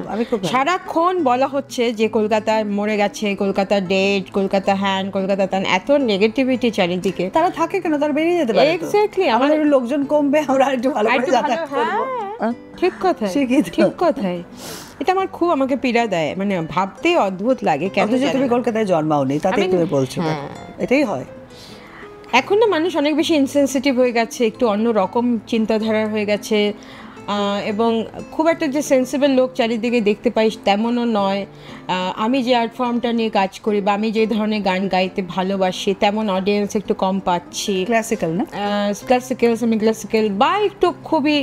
সারাক্ষণ বলা হচ্ছে যে কলকাতা মরে গেছে, কলকাতা ডেড, কলকাতা হ্যান, কলকাতা ত্যান, এত নেগেটিভিটি চারিদিকে। তারা থাকে কেন? তারা বেরিয়ে যেতে পারে। এক্স্যাক্টলি, আমাদের লোকজন কমবে, আমরা একটু ভালো করে যাতায়াত করব। ঠিক কথা, ঠিক কথাই। এটা আমার খুব আমাকে পীড়া দেয়, মানে ভাবতে অদ্ভুত লাগে। কেন যে তুমি কলকাতায় জন্মাওনি, তাতে তুমি বলছো এটাই হয়। এখন না মানুষ অনেক বেশি ইনসেনসিটিভ হয়ে গেছে, একটু অন্য রকম চিন্তাধারার হয়ে গেছে, এবং খুব একটা যে সেন্সিবল লোক চারিদিকে দেখতে পাই তেমনও নয়। আমি যে আর্ট ফর্মটা নিয়ে কাজ করি বা আমি যে ধরনের গান গাইতে ভালোবাসি, তেমন অডিয়েন্স একটু কম পাচ্ছি। ক্লাসিক্যাল না, সেমি ক্লাসিক্যাল বা একটু খুবই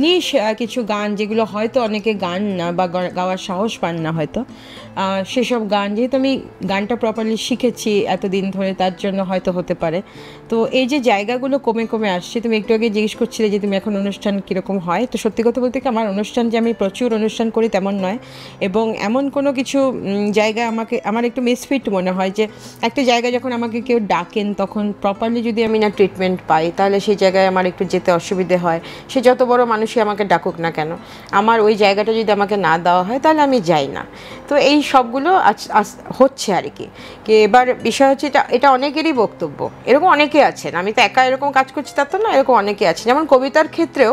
নিশ কিছু গান, যেগুলো হয়তো অনেকে গান না বা গাওয়ার সাহস পান না হয়তো, সেসব গান, যেহেতু আমি গানটা প্রপারলি শিখেছি এতদিন ধরে, তার জন্য হয়তো হতে পারে। তো এই যে জায়গাগুলো কমে কমে আসছে, তুমি একটু আগে জিজ্ঞেস করছিলে যে তুমি এখন অনুষ্ঠান কীরকম হয়। তো সত্যি কথা বলতে কি, আমার অনুষ্ঠান যে আমি প্রচুর অনুষ্ঠান করি তেমন নয়, এবং এমন কোনো কিছু জায়গায় আমার একটু মিসফিট মনে হয় যে একটা জায়গায় যখন আমাকে কেউ ডাকেন, তখন প্রপারলি যদি আমি না ট্রিটমেন্ট পাই, তাহলে সেই জায়গায় আমার একটু যেতে অসুবিধে হয়। সে যত বড় মানুষই আমাকে ডাকুক না কেন, আমার ওই জায়গাটা যদি আমাকে না দেওয়া হয়, তাহলে আমি যাই না। তো এই সবগুলো হচ্ছে আর কি। এবার বিষয় হচ্ছে, এটা অনেকেরই বক্তব্য, এরকম অনেকে আছেন। আমি তো একা এরকম কাজ করছি তা তো না, এরকম অনেকে আছে। যেমন কবিতার ক্ষেত্রেও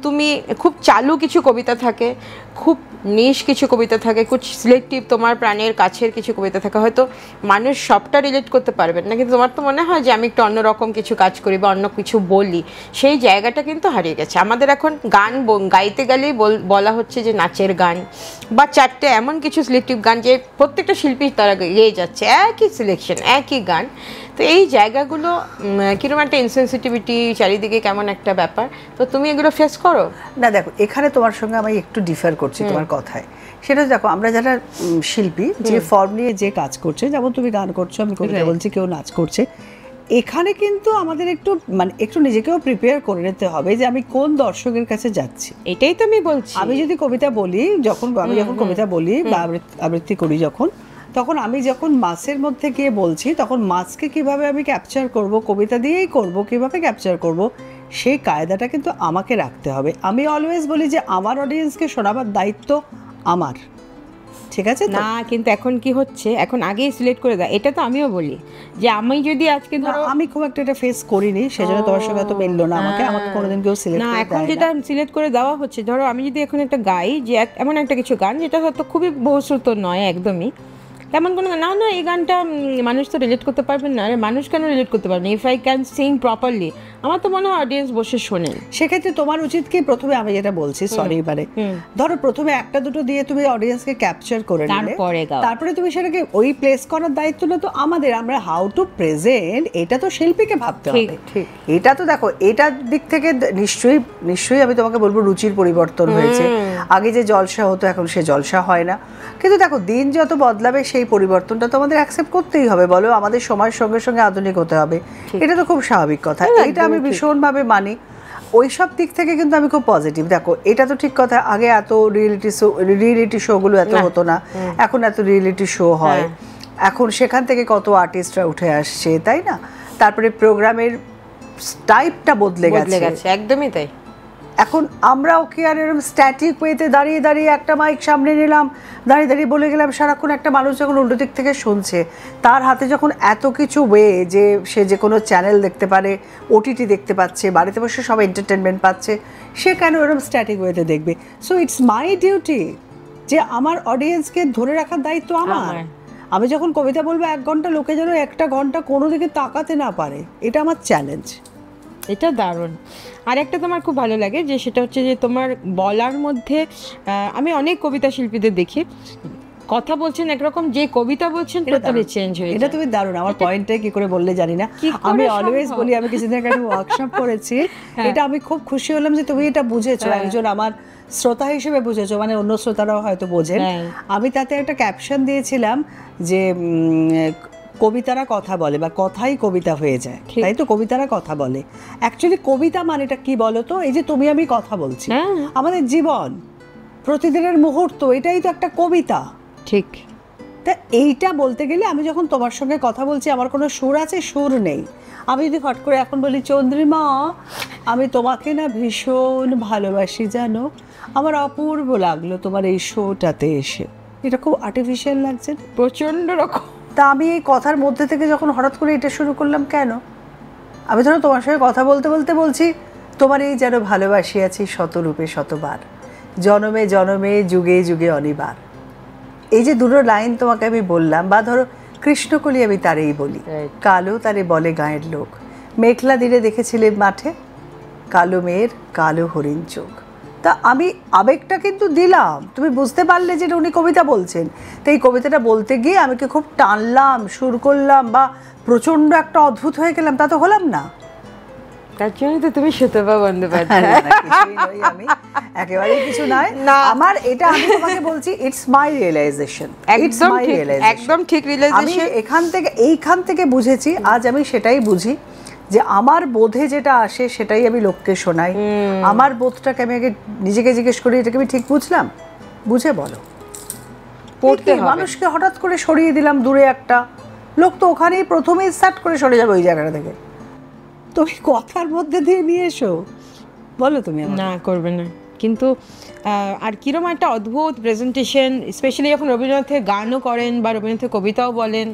তুমি খুব চালু কিছু কবিতা থাকে, খুব নিশ কিছু কবিতা থাকে, খুব সিলেক্টিভ, তোমার প্রাণের কাছের কিছু কবিতা থাকে। হয়তো মানুষ সবটা রিলেট করতে পারবেন না, কিন্তু তোমার তো মনে হয় যে আমি একটু অন্যরকম কিছু কাজ করি বা অন্য কিছু বলি, সেই জায়গাটা কিন্তু হারিয়ে গেছে। আমাদের এখন গান গাইতে গেলেই বলা হচ্ছে যে নাচের গান, বা চারটে এমন কিছু সিলেক্টিভ গান যে প্রত্যেকটা শিল্পী তারা গেয়ে যাচ্ছে, একই সিলেকশন, একই গান। তো এই জায়গাগুলো কিরকম একটা ইনসেনসিটিভিটি চারিদিকে, কেমন একটা ব্যাপার। তো তুমি এগুলো ফেস করো না? দেখো, এখানে তোমার সঙ্গে আমি একটু ডিফার করছি তোমার কথায়। সেটা দেখো, আমরা যারা শিল্পী, যে ফর্ম নিয়ে যে কাজ করছে, যেমন তুমি গান করছো, আমি কবিতা বলছি, কেউ নাচ করছে, এখানে কিন্তু আমাদের একটু নিজেকেও প্রিপেয়ার করে নিতে হবে যে আমি কোন দর্শকের কাছে যাচ্ছি। এটাই তো আমি বলছি। আমি যদি কবিতা বলি, আমি যখন কবিতা বলি বা আবৃত্তি করি, তখন আমি যখন মাসের মধ্যে গিয়ে বলছি, তখন মাসকে কিভাবে আমি ক্যাপচার করব, কবিতা দিয়েই করব, কিভাবে ক্যাপচার করব, সেই কায়দাটা কিন্তু আমাকে রাখতে হবে। আমি অলওয়েজ বলি যে আমার অডিয়েন্সকে শোনাবার দায়িত্ব আমার, ঠিক ঠিক আছে না, কিন্তু এখন কি হচ্ছে, এখন আগেই সিলেক্ট করে দেয়। এটা তো আমিও বলি যে আমি যদি আজকে ধরো, আমি খুব একটা এটা ফেস করিনি, সেজন্য তোমার সঙ্গে তো মিললো না আমাকে কোনোদিন কেউ সিলেক্ট না, করে এখন যেটা সিলেক্ট করে দেওয়া হচ্ছে, ধরো আমি যদি এখন একটা গাই যে এমন একটা কিছু গান যেটা হয়তো খুবই বহুশ্রুত নয় একদমই, তেমন কোনো না না এই গানটা মানুষ তো রিলেট করতে পারবেন না, আরে মানুষ কেন রিলেট করতে পারবেন, if I can sing properly, আমার তো মনে হয় অডিয়েন্স বসে শোনেন। সেক্ষেত্রে তোমার উচিত কি, প্রথমে আমি যেটা বলছি, সরি এবারে ধরো প্রথমে একটা দুটো দিয়ে তুমি অডিয়েন্সকে ক্যাপচার করে নিলে, তারপরে তুমি সেটাকে ওই প্লেস করার দায়িত্বটা তো আমাদের, আমরা হাউ টু প্রেজেন্ট এটা তো শিল্পীকে ভাবতে হবে। এটা তো দেখো, এটার দিক থেকে নিশ্চয়ই আমি তোমাকে বলবো রুচির পরিবর্তন হয়েছে। আগে যে জলসা হতো এখন সে জলসা হয় না, কিন্তু দেখো দিন যত বদলাবে সেই পরিবর্তনটা তো আমাদের অ্যাকসেপ্ট করতেই হবে, বলো আমাদের সময়ের সঙ্গে সঙ্গে আধুনিক হতে হবে, এটা তো খুব স্বাভাবিক কথা, এটা আমি ভীষণভাবে মানি। ওই সব দিক থেকে কিন্তু আমি খুব পজিটিভ। দেখো এটা তো ঠিক কথা, আগে এত রিয়েলিটি শোগুলো এত হতো না, এখন এত রিয়েলিটি শো হয়, এখন সেখান থেকে কত আর্টিস্টরা উঠে আসছে, তাই না? তারপরে প্রোগ্রামের টাইপটা বদলে গেছে, একদমই তাই। এখন আমরাও কি আর এরকম স্ট্যাটিক ওয়েতে দাঁড়িয়ে দাঁড়িয়ে একটা মাইক সামনে নিলাম, দাঁড়িয়ে দাঁড়িয়ে বলে গেলাম, সারাক্ষণ একটা মানুষ যখন উল্টো দিক থেকে শুনছে, তার হাতে যখন এত কিছু ওয়ে, যে সে যে কোনো চ্যানেল দেখতে পারে, ওটিটি দেখতে পাচ্ছে, বাড়িতে বসে সব এন্টারটেনমেন্ট পাচ্ছে, সে কেন এরকম স্ট্যাটিক ওয়েতে দেখবে? সো ইটস মাই ডিউটি যে আমার অডিয়েন্সকে ধরে রাখার দায়িত্ব আমার। আমি যখন কবিতা বলবো 1 ঘন্টা, লোকে যেন 1টা ঘন্টা কোনো দিকে তাকাতে না পারে, এটা আমার চ্যালেঞ্জ। এটা দারুণ। আর একটা তোমার খুব ভালো লাগে যে সেটা হচ্ছে যে তোমার বলার মধ্যে, আমি অনেক কবিতা শিল্পীদের দেখি কথা বলছেন একরকম, যে কবিতা বলছেন টোটালি চেঞ্জ হয়ে যায়। এটা তুমি দারুণ, আমার পয়েন্টটা কি করে বললে জানি না, আমি অলওয়েজ বলি, আমি কিছুদিন আগে একটা ওয়ার্কশপ করেছি, এটা আমি খুব খুশি হলাম যে তুমি এটা বুঝেছো, একজন আমার শ্রোতা হিসেবে বুঝেছো, মানে অন্য শ্রোতারাও হয়তো বোঝেন। আমি তাতে একটা ক্যাপশন দিয়েছিলাম যে কবিতারা কথা বলে, বা কথাই কবিতা হয়ে যায়, তাই তো? কবিতারা কথা বলে। অ্যাকচুয়ালি কবিতা মানেটা কি বলো তো? এই যে তুমি আমি কথা বলছি, আমাদের জীবন, প্রতিদিনের মুহূর্ত, এটাই তো একটা কবিতা। ঠিক। তা এইটা বলতে গেলে, আমি যখন তোমার সঙ্গে কথা বলছি, আমার কোনো সুর আছে? সুর নেই। আমি যদি ফট করে এখন বলি, চন্দ্রিমা আমি তোমাকে না ভীষণ ভালোবাসি, জানো, আমার অপূর্ব লাগলো তোমার এই শোটাতে এসে, এটা খুব আর্টিফিশিয়াল লাগছে, প্রচণ্ড রকম। তা আমি এই কথার মধ্যে থেকে যখন হঠাৎ করে এটা শুরু করলাম, কেন? আমি ধরো তোমার সঙ্গে কথা বলতে বলতে বলছি, তোমার এই যেন ভালোবাসি আছি শতরূপে শতবার, জনমে জনমে যুগে যুগে অনিবার। এই যে দুটো লাইন তোমাকে আমি বললাম, বা ধরো কৃষ্ণকলি আমি তারেই বলি, কালো তারে বলে গাঁয়ের লোক, মেঘলা দিনে দেখেছিলে মাঠে, কালো মেয়ের কালো হরিণ চোখ। তা আমি আবেগটা কিন্তু দিলাম, তুমি বুঝতে পারলে যে উনি কবিতা বলছেন। তো এই কবিতাটা বলতে গিয়ে আমি কি খুব টানলাম, সুর করলাম, বা প্রচণ্ড একটা অদ্ভুত হয়ে গেলাম? তা তো হলাম না। তার জন্য তো তুমি সুতপা বন্দ্যোপাধ্যায়। আমি একেবারেই কিছু নয়, আমার এটা, আমি তোমাকে বলছি, ইটস মাই রিয়েলাইজেশন, একদম ঠিক রিয়েলাইজেশন। এইখান থেকে বুঝেছি, আজ আমি সেটাই বুঝি, যে আমার বোধে যেটা আসে সেটাই আমি লোককে শোনাই। আমার বোধটাকে আমি আগে নিজেকে জিজ্ঞেস করি, এটাকে আমি ঠিক বুঝলাম, বুঝে বলো। পড়তে মানুষকে হঠাৎ করে সরিয়ে দিলাম দূরে, একটা লোক তো ওখানেই প্রথমেই স্টার্ট করে সরে যাবে ওই জায়গাটা থেকে, তুমি কথার মধ্যে দিয়ে নিয়ে এসো, বলো তুমি। না, করবে না, কিন্তু আর কিরকম একটা অদ্ভুত প্রেজেন্টেশন, স্পেশালি যখন রবীন্দ্রনাথের গানও করেন বা রবীন্দ্রনাথের কবিতাও বলেন,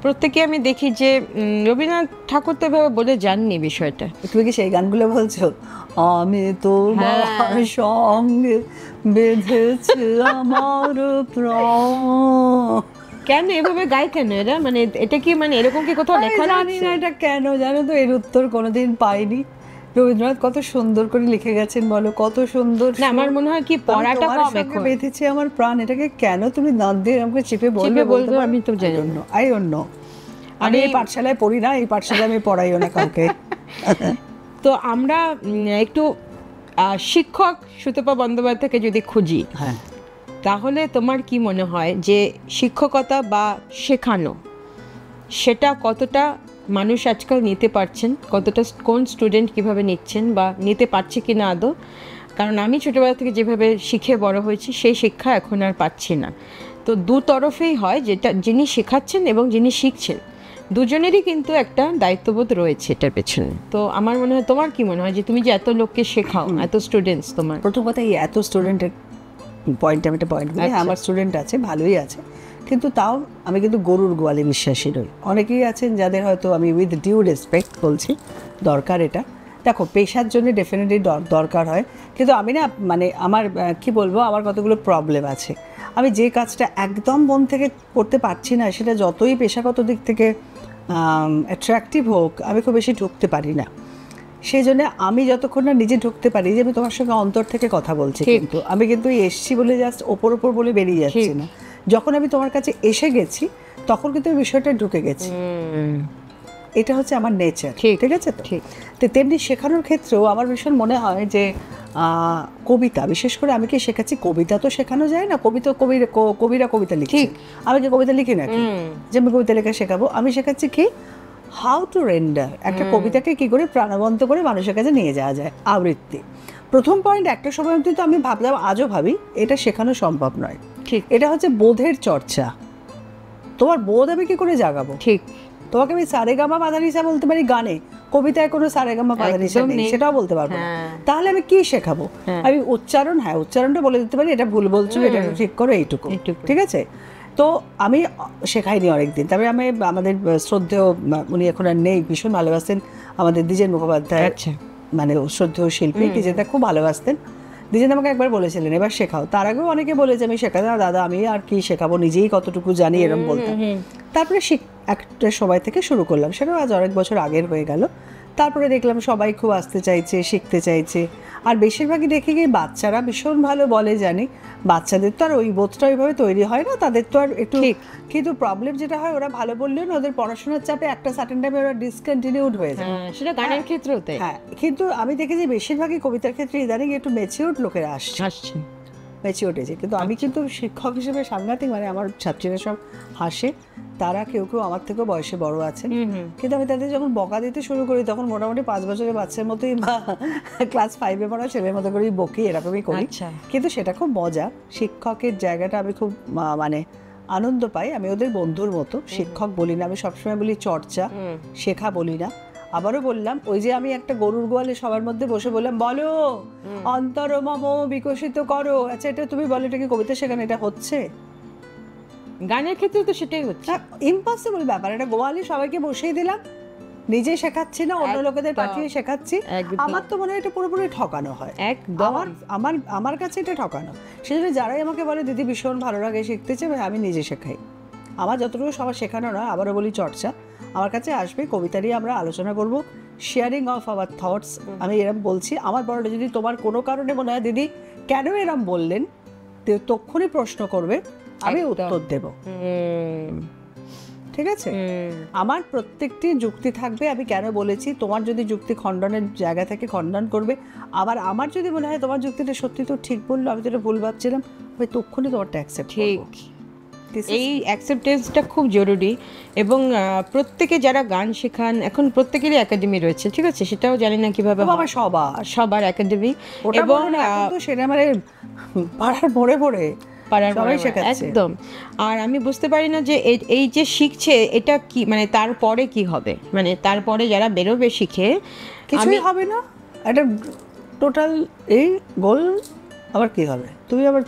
প্রত্যেকে আমি দেখি যে রবীন্দ্রনাথ ঠাকুর তো এভাবে বলে যাননি বিষয়টা। তুমি কি সেই গানগুলো বলছো? আমি তোমার সঙ্গে বেঁধেছি আমার প্রাণ, কেন এভাবে গায় কেন এরা? মানে এটা কি, মানে এরকম কি কোথাও লেখা? জানি না এটা কেন, জানো তো, এর উত্তর কোনোদিন পাইনি। রবীন্দ্রনাথ কত সুন্দর করে লিখে গেছেন, বলো, কত সুন্দর। না, আমার মনে হয় কি পড়াটা কম, এখন বেঁধেছি আমার প্রাণ, এটাকে কেন তুমি দাঁত দিয়ে আমাকে চেপে বলবে? আমি তো জানি না, আই ডোন্ট নো। আমি এই পাঠশালায় পড়ি না, এই পাঠশালায় আমি পড়াইও না কাউকে। তো আমরা একটু শিক্ষক সুতপা বন্দ্যোপাধ্যায়কে যদি খুঁজি, তাহলে তোমার কি মনে হয় যে শিক্ষকতা বা শেখানো, সেটা কতটা মানুষ আজকাল নিতে পারছেন, কতটা কোন স্টুডেন্ট কিভাবে নিচ্ছেন বা নিতে পারছে কি না আদৌ? কারণ আমি ছোটোবেলা থেকে যেভাবে শিখে বড় হয়েছি, সেই শিক্ষা এখন আর পাচ্ছি না। তো দু তরফেই হয়, যেটা যিনি শেখাচ্ছেন এবং যিনি শিখছেন, দুজনেরই কিন্তু একটা দায়িত্ববোধ রয়েছে এটার পেছনে। তো আমার মনে হয়, তোমার কি মনে হয় যে তুমি যে এত লোককে শেখাও, এত স্টুডেন্টস, তোমার প্রথম কথা, এই এত স্টুডেন্টের পয়েন্ট বলি, আমার স্টুডেন্ট আছে, ভালোই আছে, কিন্তু তাও আমি কিন্তু গরুর গোয়ালে বিশ্বাসী নই। অনেকেই আছেন যাদের হয়তো, আমি উইথ ডিউ রেসপেক্ট বলছি, দরকার এটা। দেখো, পেশার জন্য ডেফিনেটলি দরকার হয়, কিন্তু আমি না মানে আমার কি বলবো, আমার কতগুলো প্রবলেম আছে। আমি যে কাজটা একদম মন থেকে করতে পারছি না, সেটা যতই পেশাগত দিক থেকে অ্যাট্রাকটিভ হোক, আমি খুব বেশি ঢুকতে পারি না। সেই জন্য আমি যতক্ষণ না নিজে ঢুকতে পারি, যে আমি তোমার সঙ্গে অন্তর থেকে কথা বলছি, কিন্তু আমি কিন্তু এসছি বলে জাস্ট ওপর বলে বেরিয়ে যাচ্ছি না। যখন আমি তোমার কাছে এসে গেছি, তখন কিন্তু বিষয়টা ঢুকে গেছি। এটা হচ্ছে আমার নেচার, ঠিক আছে? তো তেমনি শেখানোর ক্ষেত্রেও আমার ভীষণ মনে হয় যে কবিতা, বিশেষ করে আমি কি শেখাচ্ছি, কবিতা তো শেখানো যায় না, কবিরা কবিতা লিখছে, আমি কি কবিতা লিখি নাকি যে আমি কবিতা লেখা শেখাবো? আমি শেখাচ্ছি কি, হাউ টু রেন্ডার, একটা কবিতাকে কি করে প্রাণবন্ত করে মানুষের কাছে নিয়ে যাওয়া যায়, আবৃত্তি। প্রথম পয়েন্ট, একটা সময় অন্তত আমি ভাবলাম, আজও ভাবি, এটা শেখানো সম্ভব নয়। ঠিক, এটা হচ্ছে বোধের চর্চা। তোমার বোধ আমি কি করে জাগাবো? ঠিক, তোমাকে আমি সারেগামা পাধানিসা বলতে পারি গানে, কবিতায় কোনো সারেগামা পাধানিসা নেই, সেটাও বলতে পারবো না। তাহলে আমি কি শেখাবো? আমি উচ্চারণ, উচ্চারণটা বলে দিতে পারি, এটা ভুল বলছো, এটা ঠিক করো, এইটুকু, ঠিক আছে? তো আমি শেখাইনি অনেকদিন। তবে আমি, আমাদের শ্রদ্ধেয়, উনি এখন আর নেই, ভীষণ ভালোবাসতেন আমাদের দ্বিজেন মুখোপাধ্যায়, মানে শ্রদ্ধেয় শিল্পী, দ্বিজেনদা খুব ভালোবাসতেন। দ্বিজেন আমাকে একবার বলেছিলেন, এবার শেখাও। তার আগেও অনেকে বলেছে আমি শেখাতে, দাদা আমি আর কি শেখাবো, নিজেই কতটুকু জানি, এরকম বলতাম। তারপরে একটা সময় থেকে শুরু করলাম, সেটাও আজ অনেক বছর আগের হয়ে গেল। তারপরে দেখলাম সবাই খুব আসতে চাইছে, শিখতে চাইছে। আর বেশিরভাগই দেখে গিয়ে বাচ্চারা ভীষণ ভালো বলে, জানি। বাচ্চাদের তো আর ওই বোধটা ওইভাবে তৈরি হয় না, তাদের তো আর একটু, কিন্তু প্রবলেম যেটা হয়, ওরা ভালো বললেও না, ওদের পড়াশোনার চাপে একটা সার্টেন টাইমে ওরা ডিসকন্টিনিউড হয়ে যায়। সেটা গানের ক্ষেত্রেও তাই। হ্যাঁ, কিন্তু আমি দেখেছি বেশিরভাগই কবিতার ক্ষেত্রে ইদানিং একটু ম্যাচিউরড লোকেরা আসছে, ম্যাচিউরড এজে। কিন্তু আমি কিন্তু শিক্ষক হিসেবে সাংঘাতিক, মানে আমার ছাত্রীরা সব হাসে, তারা কেউ আমার থেকেও বয়সে বড় আছেন, কিন্তু আমি তাদের যখন বকা দিতে শুরু করি, তখন মোটামুটি 5 বছরের বাচ্চার মতোই বা ক্লাস 5-এ পড়া ছেলের মতো করেই বকি, এরকমই করি। কিন্তু সেটা খুব মজা। শিক্ষকের জায়গাটা আমি খুব মানে আনন্দ পাই। আমি ওদের বন্ধুর মতো, শিক্ষক বলি না, আমি সবসময় বলি চর্চা, শেখা বলি না। আবারও বললাম, ওই যে আমি একটা গরুর গোয়ালে সবার মধ্যে বসে বললাম, বলো অন্তরমম বিকশিত করো, আচ্ছা এটা তুমি বলো, এটা কি কবিতা শেখানো? এটা হচ্ছে গানের ক্ষেত্রে তো সেটাই হচ্ছে, ইম্পসিবল ব্যাপার। এটা গোয়ালে সবাইকে বসিয়ে দিলাম, নিজে শেখাচ্ছি না, অন্য লোকেদের পাঠিয়ে শেখাচ্ছি। আমার তো মনে হয় এটা পুরোপুরি ঠকানো হয়, একদম আমার কাছে এটা ঠকানো। সেজন্য যারাই আমাকে বলে দিদি ভীষণ ভালো লাগে শিখতে চাই, আমি নিজে শেখাই। আমার যতটুকু সবার শেখানো না, আবারও বলি চর্চা। আমার কাছে আসবে, কবিতা নিয়ে আমরা আলোচনা করব, শেয়ারিং অফ আওয়ার থটস। আমি এরম বলছি, আমার বড়টা যদি তোমার কোনো কারণে মনে হয় দিদি কেন এরম বললেন, তক্ষুনি প্রশ্ন করবে, আমি উত্তর দেব, ঠিক আছে? আমার প্রত্যেকটি যুক্তি থাকবে, আমি কেন বলেছি। তোমার যদি যুক্তি খণ্ডনের জায়গা থেকে খণ্ডন করবে, আবার আমার যদি মনে হয় তোমার যুক্তিটা সত্যি তো ঠিক বললো, আমি যেটা ভুল ভাবছিলাম, আমি তক্ষুনি তোমারটা অ্যাকসেপ্ট করব। এই অ্যাকসেপ্টেন্সটা খুব জরুরি। এবং প্রত্যেকে যারা গান শেখান, এখন প্রত্যেকেরই একাডেমি রয়েছে, ঠিক আছে? সেটাও জানি না কিভাবে সবার একাডেমি, এবং সেটা মানে পাড়ার ভরে ভরে একদম। আর আমি বুঝতে পারি না যে এই যে শিখছে, এটা কি মানে তারপরে কি হবে, মানে তারপরে যারা বেরোবে শিখে কিছুই হবে না, একটা টোটাল এই গোল। আবার কি হবে?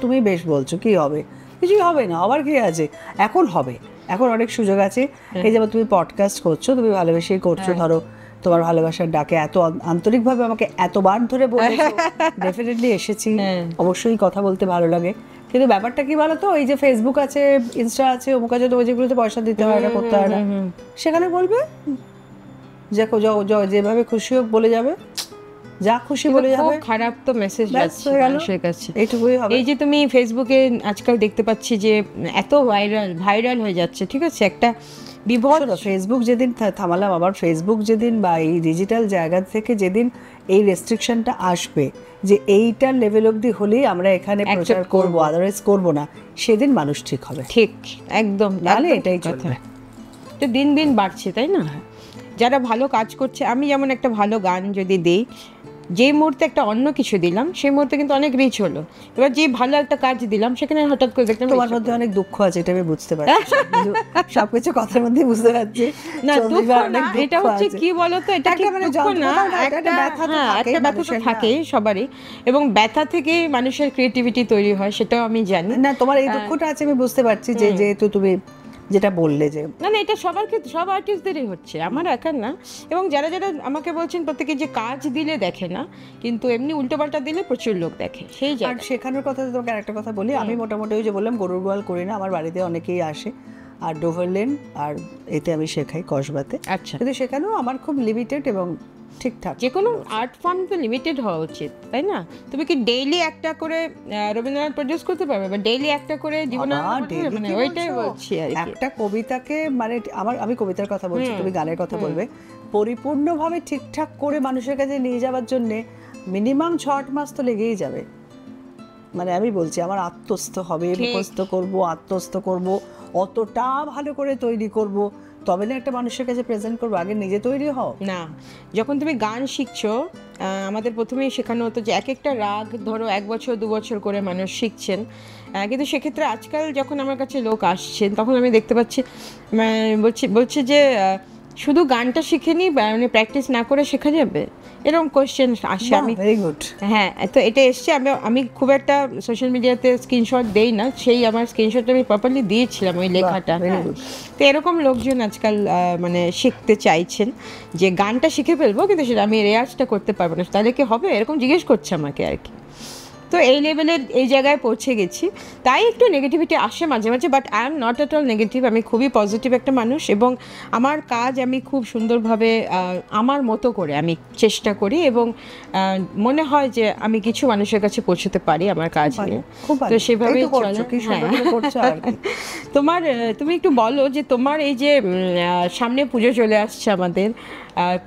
তুমি বেশ বলছো কি হবে? কিছুই হবে না, আবার কি আছে? এখন হবে, এখন অনেক সুযোগ আছে। এই যেমন তুমি পডকাস্ট করছো, তুমি ভালোবেসেই করছো, ধরো তোমার ভালোবাসার ডাকে এত আন্তরিকভাবে আমাকে এতবার ধরে বলেছো, ডেফিনেটলি এসেছি, অবশ্যই কথা বলতে ভালো লাগে। কিন্তু ব্যাপারটা কি বলো তো, এই যে ফেসবুক আছে, ইনস্টা আছে, অমুক আছে, তো যেগুলোতে পয়সা দিতে হয় না, করতে হয় না, সেখানে বলবে যেভাবে খুশি হোক বলে যাবে, যা খুশি বলে যাবে। খারাপ তো মেসেজ যাচ্ছে মানুষের কাছে, এইটুকুই হবে। এই যে তুমি ফেসবুকে আজকাল দেখতে পাচ্ছি যে এত ভাইরাল হয়ে যাচ্ছে, ঠিক আছে? একটা বিভৎস, ফেসবুক যেদিন থামালাম, আবার ফেসবুক যেদিন বা এই ডিজিটাল জায়গা থেকে যেদিন এই রেস্ট্রিকশনটা আসবে যে এইটার লেভেল অবধি হলেই আমরা এখানে প্রচার করবো, আদারওয়াইজ করবো না, সেদিন মানুষ ঠিক হবে। ঠিক, একদম। তাহলে এটাই চলবে। তো দিন দিন বাড়ছে, তাই না? যারা ভালো কাজ করছে, আমি যেমন একটা ভালো গান যদি দিই, যেই মুহূর্তে একটা অন্য কিছু দিলাম সেই মুহূর্তে কিন্তু অনেক রিচ হলো। এবার যে ভালো একটা কাজ দিলাম সেখানে হঠাৎ করে দেখলাম তোমার মধ্যে অনেক দুঃখ আছে, এটা আমি বুঝতে পারছি, সবকিছু কথার মধ্যে বুঝতে পারছি। না দুঃখ না, এটা হচ্ছে কি বলতো, এটা কি মানে দুঃখ না, একটা ব্যথা তো থাকেই সবারই, এবং ব্যথা থেকে মানুষের ক্রিয়েটিভিটি তৈরি হয়, সেটাও আমি জানি। না তোমার এই দুঃখটা আছে আমি বুঝতে পারছি, যে যেহেতু তুমি যেটা বললে যে না এটা সবার ক্ষেত্রে, সব আর্টিস্টদেরই হচ্ছে, আমার একার না। এবং যারা যারা আমাকে বলছেন প্রত্যেকে যে কাজ দিলে দেখে না, কিন্তু এমনি উল্টোপাল্টা দিলে প্রচুর লোক দেখে সেই জায়গায়। আর শেখানোর কথা তোমাকে আরেকটা কথা বলি, আমি মোটামুটি ওই যে বললাম গরুর গোয়াল করি না, আমার বাড়িতে অনেকেই আসে, আর ডোভারলেন আর এতে আমি শেখাই কসবাতে। আচ্ছা, কিন্তু শেখানো আমার খুব লিমিটেড এবং ঠিকঠাক। যে কোনো আর্ট ফর্ম তো লিমিটেড হওয়া উচিত, তাই না? তুমি কি ডেইলি একটা করে রবীন্দ্রনাথ প্রডিউস করতে পারবে, বা ডেইলি একটা করে জীবনানন্দ, মানে ওইটাই বলছি আর কি। একটা কবিতাকে মানে আমি কবিতার কথা বলছি, তুমি গানের কথা বলবে, পরিপূর্ণভাবে ঠিকঠাক করে মানুষের কাছে নিয়ে যাওয়ার জন্য মিনিমাম 6 মাস তো লেগেই যাবে। মানে আমি বলছি আমার আত্মস্থ হবে, মুখস্থ করব, আত্মস্থ করব, অতটা ভালো করে তৈরি করব, তবে না একটা মানুষের কাছে প্রেজেন্ট করবো। আগে নিজে তৈরি হও না। যখন তুমি গান শিখছো, আমাদের প্রথমেই শেখানো হতো যে এক একটা রাগ ধরো 1 বছর 2 বছর করে মানুষ শিখছেন, কিন্তু সেক্ষেত্রে আজকাল যখন আমার কাছে লোক আসছেন তখন আমি দেখতে পাচ্ছি বলছে যে শুধু গানটা শিখে নি, মানে প্র্যাকটিস না করে শেখা যাবে, এরকম কোয়েশ্চেন আসে। আমি ভেরি গুড, হ্যাঁ, তো এটা এসছে। আমি খুব একটা সোশ্যাল মিডিয়াতে স্ক্রিনশট দেই না, সেই আমার স্ক্রিনশটটা আমি প্রপারলি দিয়েছিলাম ওই লেখাটা। তো এরকম লোকজন আজকাল মানে শিখতে চাইছেন যে গানটা শিখে ফেলবো কিন্তু সেটা আমি রেয়াজটা করতে পারবো না, তাহলে কি হবে, এরকম জিজ্ঞেস করছে আমাকে আর কি। তো এই লেভেলের এই জায়গায় পৌঁছে গেছি, তাই একটু নেগেটিভিটি আসে মাঝে মাঝে, but I am not at all negative. আমি খুবই পজিটিভ একটা মানুষ, এবং আমার কাজ আমি খুব সুন্দরভাবে আমার মতো করে আমি চেষ্টা করি, এবং মনে হয় যে আমি কিছু মানুষের কাছে পৌঁছতে পারি আমার কাজ নিয়ে, তো সেভাবেই চলে। তোমার তুমি একটু বলো যে তোমার এই যে সামনে পুজো চলে আসছে আমাদের,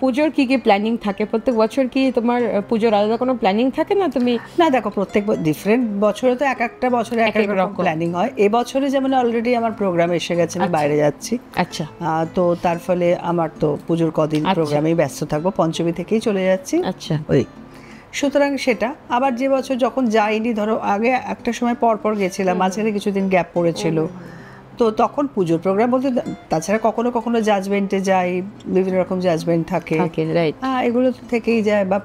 পুজোর কি কি প্ল্যানিং থাকে? প্রত্যেক বছর কি তোমার পুজোর আলাদা কোনো প্ল্যানিং থাকে না? তুমি না দেখো, প্রত্যেক ডিফারেন্ট বছরে তো এক একটা বছরে এক এক রকম প্ল্যানিং হয়। এবছরে যেমন অলরেডি আমার প্রোগ্রাম এসে গেছে, আমি বাইরে যাচ্ছি। আচ্ছা, তো তার ফলে আমার তো পুজোর কদিন প্রোগ্রামেই ব্যস্ত থাকবো, পঞ্চমী থেকেই চলে যাচ্ছি। আচ্ছা, ওই সুতরাং সেটা আবার যে বছর যখন যাইনি, ধরো আগে একটা সময় পর পর গেছিলাম, মাঝখানে কিছুদিন গ্যাপ পড়েছিল, তো তখন পুজোর প্রোগ্রাম বলতে, তাছাড়া কখনো কখনো জাজমেন্টে যাই, বিভিন্ন রকম জাজমেন্ট থাকে, এগুলো থেকেই যায়। বা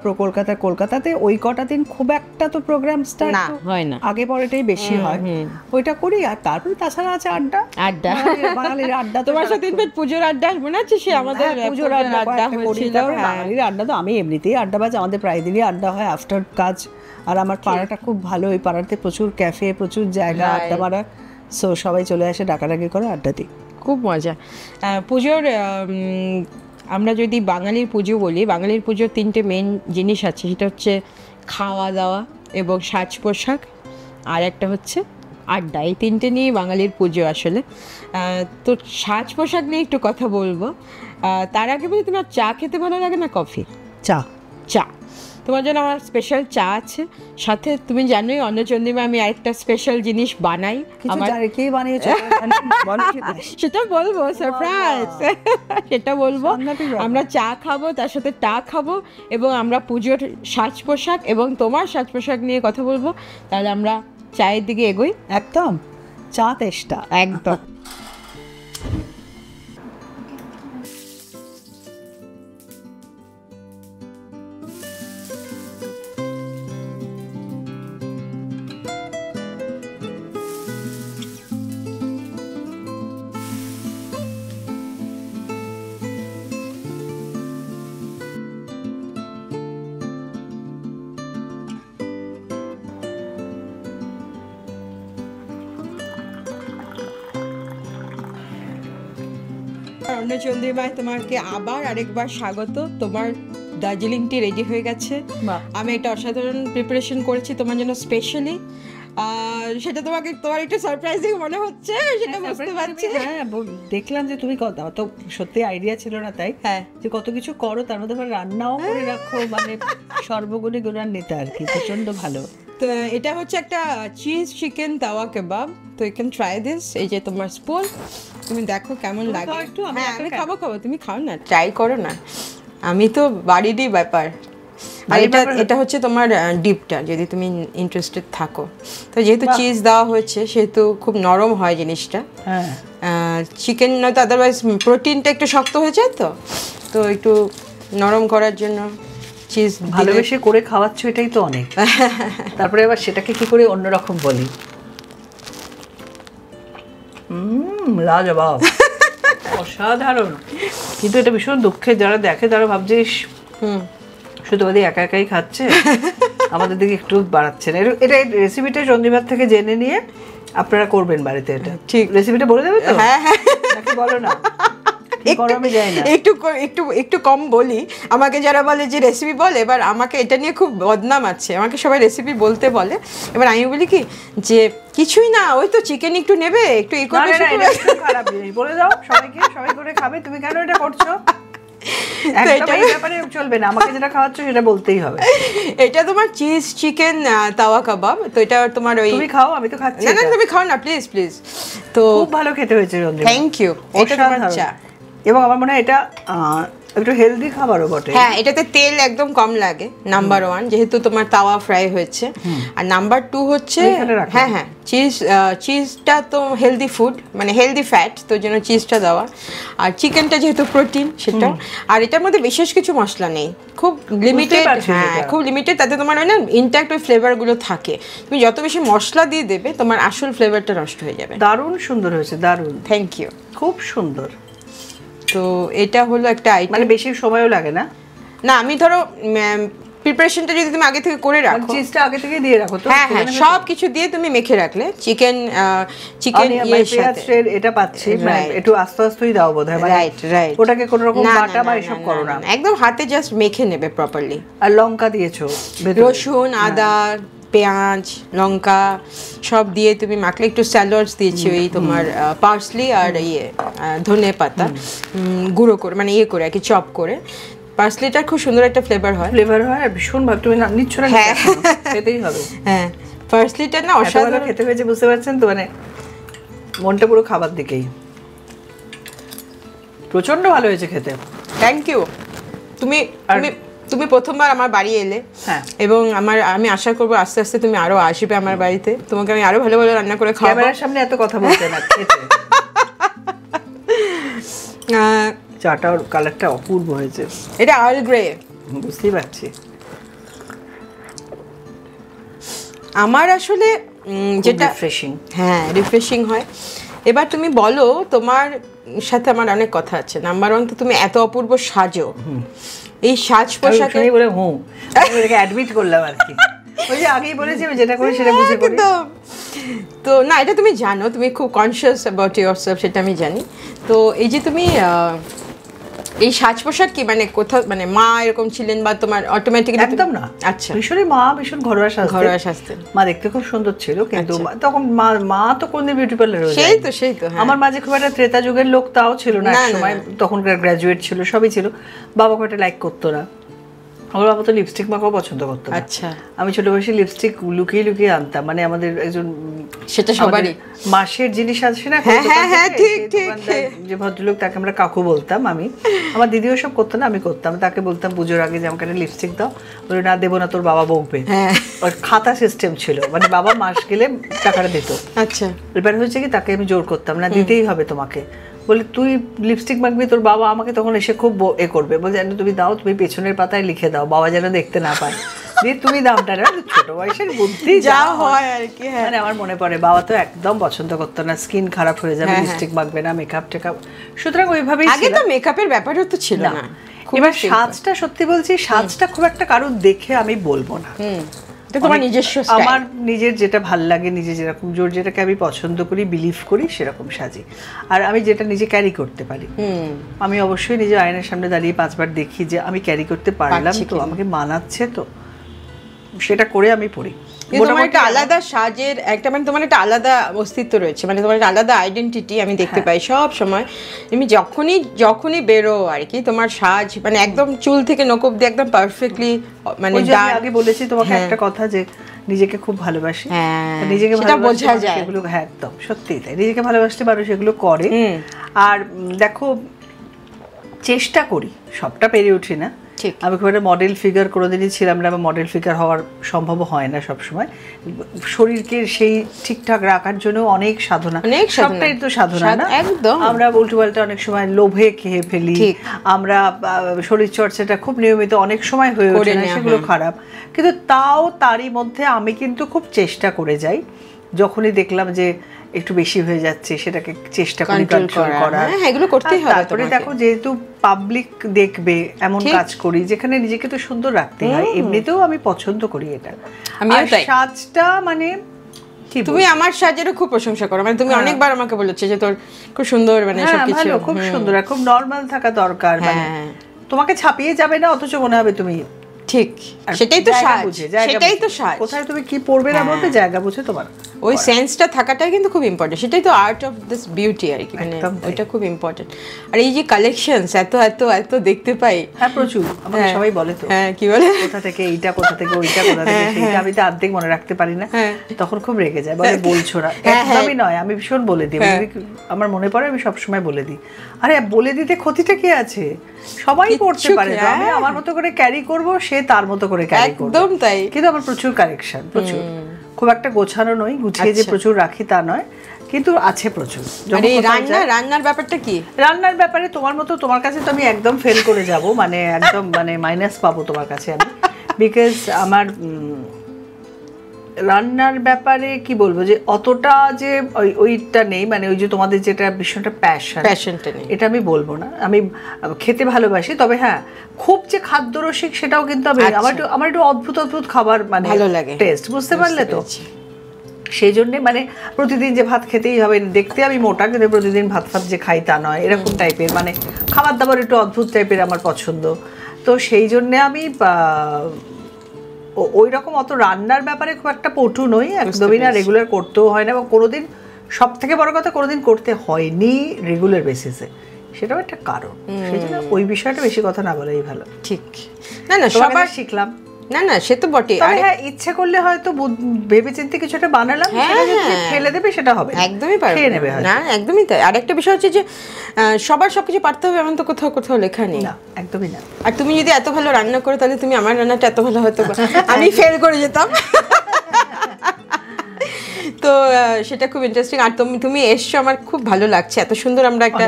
কলকাতাতে ওই কটা দিন খুব একটা তো প্রোগ্রাম স্টার্ট হয় না, আগে পরেটাই বেশি হয়, ওইটা করি। আর তারপরে তাছাড়া আছে আড্ডা, বাঙালির আড্ডা। তোমার সাথে পুজোর আড্ডা মনে আছে? সে আমাদের পুজোর আড্ডা হয়েছিল। বাঙালির আড্ডা তো আমি এমনিতেই আড্ডাবাজ, আমাদের প্রায় দিনই আড্ডা হয় আফটার কাজ। আর আমার পাড়াটা খুব ভালো, ওই পাড়াতে প্রচুর ক্যাফে, প্রচুর জায়গা আড্ডা মারা, সো সবাই চলে আসে, ডাকাডাকি করে, আড্ডা দিই, খুব মজা। পুজোর আমরা যদি বাঙালির পুজো বলি, বাঙালির পুজোর 3টে মেন জিনিস আছে, সেটা হচ্ছে খাওয়া দাওয়া এবং সাজ পোশাক, আর একটা হচ্ছে আড্ডা। এই 3টে নিয়ে বাঙালির পুজো আসলে। তো সাজ পোশাক নিয়ে একটু কথা বলবো। তার আগে বলি, তোমার চা খেতে ভালো লাগে না কফি? চা। তোমার জন্য আমার স্পেশাল চা আছে, সাথে তুমি জানোই অন্নচন্দ্রিমা আমি আরেকটা স্পেশাল জিনিস বানাই। সেটা বলবো, সারপ্রাইজ, সেটা বলবো। আমরা চা খাবো, তার সাথে টা খাবো, এবং আমরা পুজোর সাজ পোশাক এবং তোমার সাজ পোশাক নিয়ে কথা বলবো। তাহলে আমরা চায়ের দিকে এগোই। একদম, চা তেষ্টা একদম। অন্নচন্দ্রিমায় তোমাকে আবার আরেকবার স্বাগত। তোমার দার্জিলিং টি রেডি হয়ে গেছে, আমি একটা অসাধারণ প্রিপারেশন করেছি তোমার জন্য স্পেশালি। সেটা তোমার একটু সারপ্রাইজিং মনে হচ্ছে, সেটা বুঝতে পারছি। হ্যাঁ, দেখলাম যে তুমি তো সত্যি আইডিয়া ছিল না, তাই যে কত কিছু করো, তার মধ্যে রান্নাও করে রাখো, মানে সর্বগুণে গুণান্বিত আর কি, প্রচন্ড ভালো। তো এটা হচ্ছে একটা চিজ চিকেন তাওয়া কেবাব, তো ইউ ক্যান ট্রাই দিস। এই যে তোমার স্পুন, তুমি দেখো কেমন লাগে। আমি খাবো, তুমি খাও না, ট্রাই করো না, আমি তো বাড়িরই ব্যাপার। আর এটা হচ্ছে তোমার ডিপটা, যদি তুমি ইন্টারেস্টেড থাকো। তো যেহেতু চিজ দেওয়া হয়েছে সেহেতু খুব নরম হয় জিনিসটা। হ্যাঁ, চিকেন নয়তো আদারওয়াইজ প্রোটিনটা একটু শক্ত হয়ে যায়, তো একটু নরম করার জন্য চিজ ভালোবেসে করে খাওয়াচ্ছ, এটাই তো অনেক। তারপরে আবার সেটাকে কি করে অন্যরকম বলি। লাজবাব, অসাধারণ। কিন্তু এটা ভীষণ দুঃখের, যারা দেখে তারা ভাবছিস শুধুমাত্র একা একাই খাচ্ছে, আমাদের দিকে একটু বাড়াচ্ছে না। এটা রেসিপিটা চন্দ্রিমার থেকে জেনে নিয়ে আপনারা করবেন বাড়িতে। এটা ঠিক রেসিপিটা বলে দেবে তো? হ্যাঁ হ্যাঁ, বলো না, একটু কম বলি। আমাকে যারা বলে যে রেসিপি বলে, এবার আমাকে এটা নিয়ে খুব বদনাম আছে, আমাকে সবাই রেসিপি বলতে বলে। এবার আমি বলি কি যে কিছুই না, ওই তো চিকেন একটু নেবে, একটু খারাপ জিনিস বলে দাও সবাইকে, সবাই করে খাবে, তুমি কেন এটা করছো? চলবে না, আমাকে যেটা খাওয়াচ্ছ সেটা বলতেই হবে। এটা তোমার চিজ চিকেন তাওয়া কাবাব। তো এটা তোমার ওই, তুমি খাও, আমি তো খাচ্ছি। না তুমি খাও না প্লিজ প্লিজ। তো খুব ভালো খেতে হয়েছে রঞ্জিত, থ্যাংক ইউ। এটা তোমার চা, এবং আমার মনে হয় এটা একটু হেলদি খাবারও বটে। হ্যাঁ, এটাতে তেল একদম কম লাগে, নাম্বার 1, যেহেতু তোমার তাওয়া ফ্রাই হয়েছে। আর নাম্বার 2 হচ্ছে হ্যাঁ হ্যাঁ চিজটা তো হেলদি ফুড, মানে হেলদি ফ্যাট, তো জন্য চিজটা দেওয়া। আর চিকেনটা যেহেতু প্রোটিন সেটা। আর এটার মধ্যে বিশেষ কিছু মশলা নেই, খুব লিমিটেড। হ্যাঁ, খুব লিমিটেড। তাতে তোমার হয় না ইনট্যাক্ট ওই ফ্লেভারগুলো থাকে। তুমি যত বেশি মশলা দিয়ে দেবে তোমার আসল ফ্লেভারটা নষ্ট হয়ে যাবে। দারুণ সুন্দর হয়েছে, দারুণ, থ্যাংক ইউ, খুব সুন্দর। তো এটা হলো একটা আইটেম, মানে বেশি সময়ও লাগে না। না, আমি ধরো প্রিপারেশনটা যদি তুমি আগে থেকে করে রাখো, চিজটা আগে থেকে দিয়ে রাখো তো, হ্যাঁ হ্যাঁ, সব কিছু দিয়ে তুমি মেখে রাখলে চিকেন এটা পাচ্ছি, মানে একটু আস্তে আস্তেই দাও বোধহয়, রাইট রাইট। ওটাকে কোনো রকম বাটা বা এসব করো না, একদম হাতে জাস্ট মেখে নেবে প্রপারলি। আর লঙ্কা দিয়েছো, রসুন, আদা, পেঁয়াজ, লঙ্কা সব দিয়ে তুমি মাখলে। একটু স্যালাডস দিয়েছি, ওই তোমার পার্সলি আর ধনে পাতা গুঁড়ো করে, মানে করে আর কি, চপ করে। পার্সলিটা খুব সুন্দর একটা ফ্লেভার হয় আর ভীষণ ভালো। তুমি নিচ্ছ না? হ্যাঁ, খেতেই হবে। হ্যাঁ, পার্সলিটা না অসাধারণ খেতে হয়েছে, বুঝতে পারছেন তো, মানে মনটা পুরো খাবার দিকেই। প্রচন্ড ভালো হয়েছে খেতে, থ্যাংক ইউ। তুমি প্রথমবার আমার বাড়ি এলে, এবং আমি আশা করবো আস্তে আস্তে তুমি আরো আসবে আমার বাড়িতে, তোমাকে আমি আরো ভালো ভালো রান্না করে খাওয়াবো। ক্যামেরার সামনে এত কথা বলতে না, খেতে। চাটার কালারটা অপূর্ব হয়েছে। এটা আর্ল গ্রে, বুঝতেই পারছি। আমার আসলে যেটা রিফ্রেশিং, হ্যাঁ রিফ্রেশিং হয়। এবার তুমি বলো, তোমার সাথে আমার অনেক কথা আছে। নাম্বার 1 তো তুমি এত অপূর্ব সাজো, এই সাজ পোশাকে বলে অ্যাডমিট করলাম আর কি। ওই যে আগেই বলেছি আমি যেটা করি সেটা বুঝে করি। তো না, এটা তুমি জানো, তুমি খুব কনসিয়াস অ্যাবাউট ইয়োরসেলফ, সেটা আমি জানি। তো এই যে তুমি এই সাজ পোশাক কি মানে কোথাও, মানে মা এরকম ছিলেন বা তোমার অটোমেটিক্যালি? একদম না। আচ্ছা, ভীষণ ঘরোয়া সাজতেন। মা দেখতে খুব সুন্দর ছিল, কিন্তু তখন মা তো কোনদিন বিউটি পার্লারে, সেই তো আমার মাঝে খুব একটা ত্রেতা যুগের লোক তাও ছিল না সময়, তখনকার গ্রাজুয়েট ছিল, সবই ছিল। বাবা কটা লাইক করতো না, আমার বাবা তো লিপস্টিক মাখাও পছন্দ করতো। আচ্ছা, আমি ছোট বয়সে লিপস্টিক লুকিয়ে লুকিয়ে আনতাম, মানে আমাদের একজন, সেটা সবারই মাসের জিনিস আছে না, যে ভদ্রলোক, তাকে আমরা কাকু বলতাম। আমার দিদিও সব করতো না, আমি করতাম। তাকে বলতাম পুজোর আগে যে আমাকে একটা লিপস্টিক দাও, বলে না দেবো না, তোর বাবা বকবে। ওর খাতা সিস্টেম ছিল, মানে বাবা মাস গেলে টাকাটা দিত। আচ্ছা, এবার হচ্ছে কি, তাকে আমি জোর করতাম না, দিতেই হবে তোমাকে, বলে তুই লিপস্টিক মাখবি, তোর বাবা আমাকে তখন এসে খুব করবে, বলছে তুমি দাও, তুমি পেছনের পাতায় লিখে দাও, বাবা যেন দেখতে না পায়, দিয়ে তুমি দামটা না। ছোট বয়সের বুদ্ধি যা হয় আর কি। মানে আমার মনে পড়ে, বাবা তো একদম পছন্দ করতো না, স্কিন খারাপ হয়ে যাবে, লিপস্টিক মাখবে না, মেকআপ টেকআপ, সুতরাং ওইভাবেই। আগে তো মেকআপের ব্যাপারও তো ছিল না। এবার সাজটা, সত্যি বলছি, সাজটা খুব একটা কারোর দেখে আমি বলবো না, তোমার নিজস্ব, আমার নিজের যেটা ভাল লাগে, নিজে যেরকম যেটাকে আমি পছন্দ করি, বিলিভ করি, সেরকম সাজি। আর আমি যেটা নিজে ক্যারি করতে পারি, আমি অবশ্যই নিজে আয়নার সামনে দাঁড়িয়ে 5 বার দেখি যে আমি ক্যারি করতে পারলাম তো, আমাকে মানাচ্ছে তো, সেটা করে আমি পড়ি। তোমার একটা আলাদা সাজের একটা, মানে তোমার একটা আলাদা অস্তিত্ব রয়েছে, মানে তোমার একটা আলাদা আইডেন্টিটি আমি দেখতে পাই সব সময়। তুমি যখনই বেরো আর কি, তোমার সাজ মানে একদম চুল থেকে নখ অবধি একদম পারফেক্টলি, মানে আগে বলেছি তোমাকে একটা কথা, যে নিজেকে খুব ভালোবাসি, নিজেকে বোঝা যায়, সেগুলো একদম সত্যি তাই, নিজেকে ভালোবাসতে পারো, সেগুলো করে। আর দেখো, চেষ্টা করি, সবটা পেরে উঠি না, আমি খুব একটা মডেল ফিগার কোনোদিনই ছিলাম না, বা মডেল ফিগার হওয়ার সম্ভব হয় না সবসময়। শরীরকে সেই ঠিকঠাক রাখার জন্য অনেক সাধনা, সবটাই তো সাধনা না। আমরা উল্টো পাল্টা অনেক সময় লোভে খেয়ে ফেলি, আমরা শরীর চর্চাটা খুব নিয়মিত অনেক সময় হয়ে ওঠে না, সেগুলো খারাপ। কিন্তু তাও তারই মধ্যে আমি কিন্তু খুব চেষ্টা করে যাই, যখনই দেখলাম যে একটু বেশি হয়ে যাচ্ছে সেটাকে চেষ্টা করি কন্ট্রোল করার। এগুলো করতেই হবে। তারপরে দেখো, যেহেতু পাবলিক দেখবে এমন কাজ করি যেখানে নিজেকে তো সুন্দর রাখতে হয়, এমনিতেও আমি পছন্দ করি এটা। আর সাজটা মানে তুমি আমার সাজেরও খুব প্রশংসা করো, মানে তুমি অনেকবার আমাকে বলেছো যে তোর খুব সুন্দর, মানে সবকিছু খুব সুন্দর, খুব নরমাল থাকা দরকার, মানে তোমাকে ছাপিয়ে যাবে না, অথচ মনে হবে তুমি ঠিক। সেটাই তো সাজ, সেটাই তো সাজ। কোথায় তুমি কি পরবে না বলতে জায়গা বুঝে তোমার ওই সেন্সটা থাকাটাই কিন্তু খুব ইম্পর্টেন্ট। সেটাই তো আর্ট অফ দিস বিউটি আর কি, মানে ওইটা খুব ইম্পর্টেন্ট। আর এই যে কালেকশনস এত এত এত দেখতে পাই, হ্যাঁ প্রচুর, আমাকে সবাই বলে তো, হ্যাঁ কি বলে, কোথা থেকে এইটা, কোথা থেকে ওইটা, কোথা থেকে সেইটা, আমি তো অর্ধেক মনে রাখতে পারি না, তখন খুব রেগে যায়, বলে বলছো না। একদমই নয়, আমি ভীষণ বলে দিই, আমার মনে পড়ে আমি সবসময় বলে দিই। আরে বলে দিতে ক্ষতিটা কি আছে, সবাই করতে পারে, আমি আমার মতো করে ক্যারি করব, সে তার মতো করে ক্যারি করবে, একদম তাই। কিন্তু আমার প্রচুর কালেকশন, প্রচুর, খুব একটা গোছানো নই, গুছিয়ে যে প্রচুর রাখি তা নয়, কিন্তু আছে প্রচুর। রান্নার ব্যাপারটা কি? রান্নার ব্যাপারে তোমার মতো, তোমার কাছে তো আমি একদম ফেল করে যাব, মানে একদম মানে মাইনাস পাবো তোমার কাছে আমি, বিকজ আমার রান্নার ব্যাপারে কি বলবো, যে অতটা যে ওইটা নেই, মানে ওই যে তোমাদের যেটা ভীষণটা প্যাশনটা নেই, এটা আমি বলবো না। আমি খেতে ভালোবাসি, তবে হ্যাঁ খুব যে খাদ্যরসিক সেটাও কিন্তু আমি, আমার একটু অদ্ভুত অদ্ভুত খাবার মানে ভালো লাগে, টেস্ট, বুঝতে পারলে তো। সেই জন্যে মানে প্রতিদিন যে ভাত খেতেই হবে, দেখতে আমি মোটা, কিন্তু প্রতিদিন ভাত যে খাই তা নয়, এরকম টাইপের মানে খাবার দাবার একটু অদ্ভুত টাইপের আমার পছন্দ। তো সেই জন্যে আমি ওই রকম অত রান্নার ব্যাপারে খুব একটা পটু নই, একদমই না, রেগুলার করতেও হয় না, এবং কোনোদিন, সব থেকে বড় কথা, কোনোদিন করতে হয়নি রেগুলার বেসিসে, সেটাও একটা কারণ। সেই জন্য ওই বিষয়টা বেশি কথা না বলাই ভালো। ঠিক, না না সবার শিখলাম, না না সে তো বটে। আর হ্যাঁ, ইচ্ছে করলে হয়তো ভেবে চিন্তে কিছুটা বানালাম, সেটা যদি ফেলে দেবে সেটা হবে, একদমই পারবে, খেয়ে নেবে না, একদমই তাই। আর একটা বিষয় হচ্ছে যে সবার সবকিছু পারতে হবে এমন তো কোথাও কোথাও লেখা নেই, না একদমই না। আর তুমি যদি এত ভালো রান্না করো, তাহলে তুমি আমার রান্নাটা এত ভালো হয়তো আমি ফেল করে যেতাম। তো সেটা খুব ইন্টারেস্টিং। আর তুমি এসছো, আমার খুব ভালো লাগছে, এত সুন্দর আমরা একটা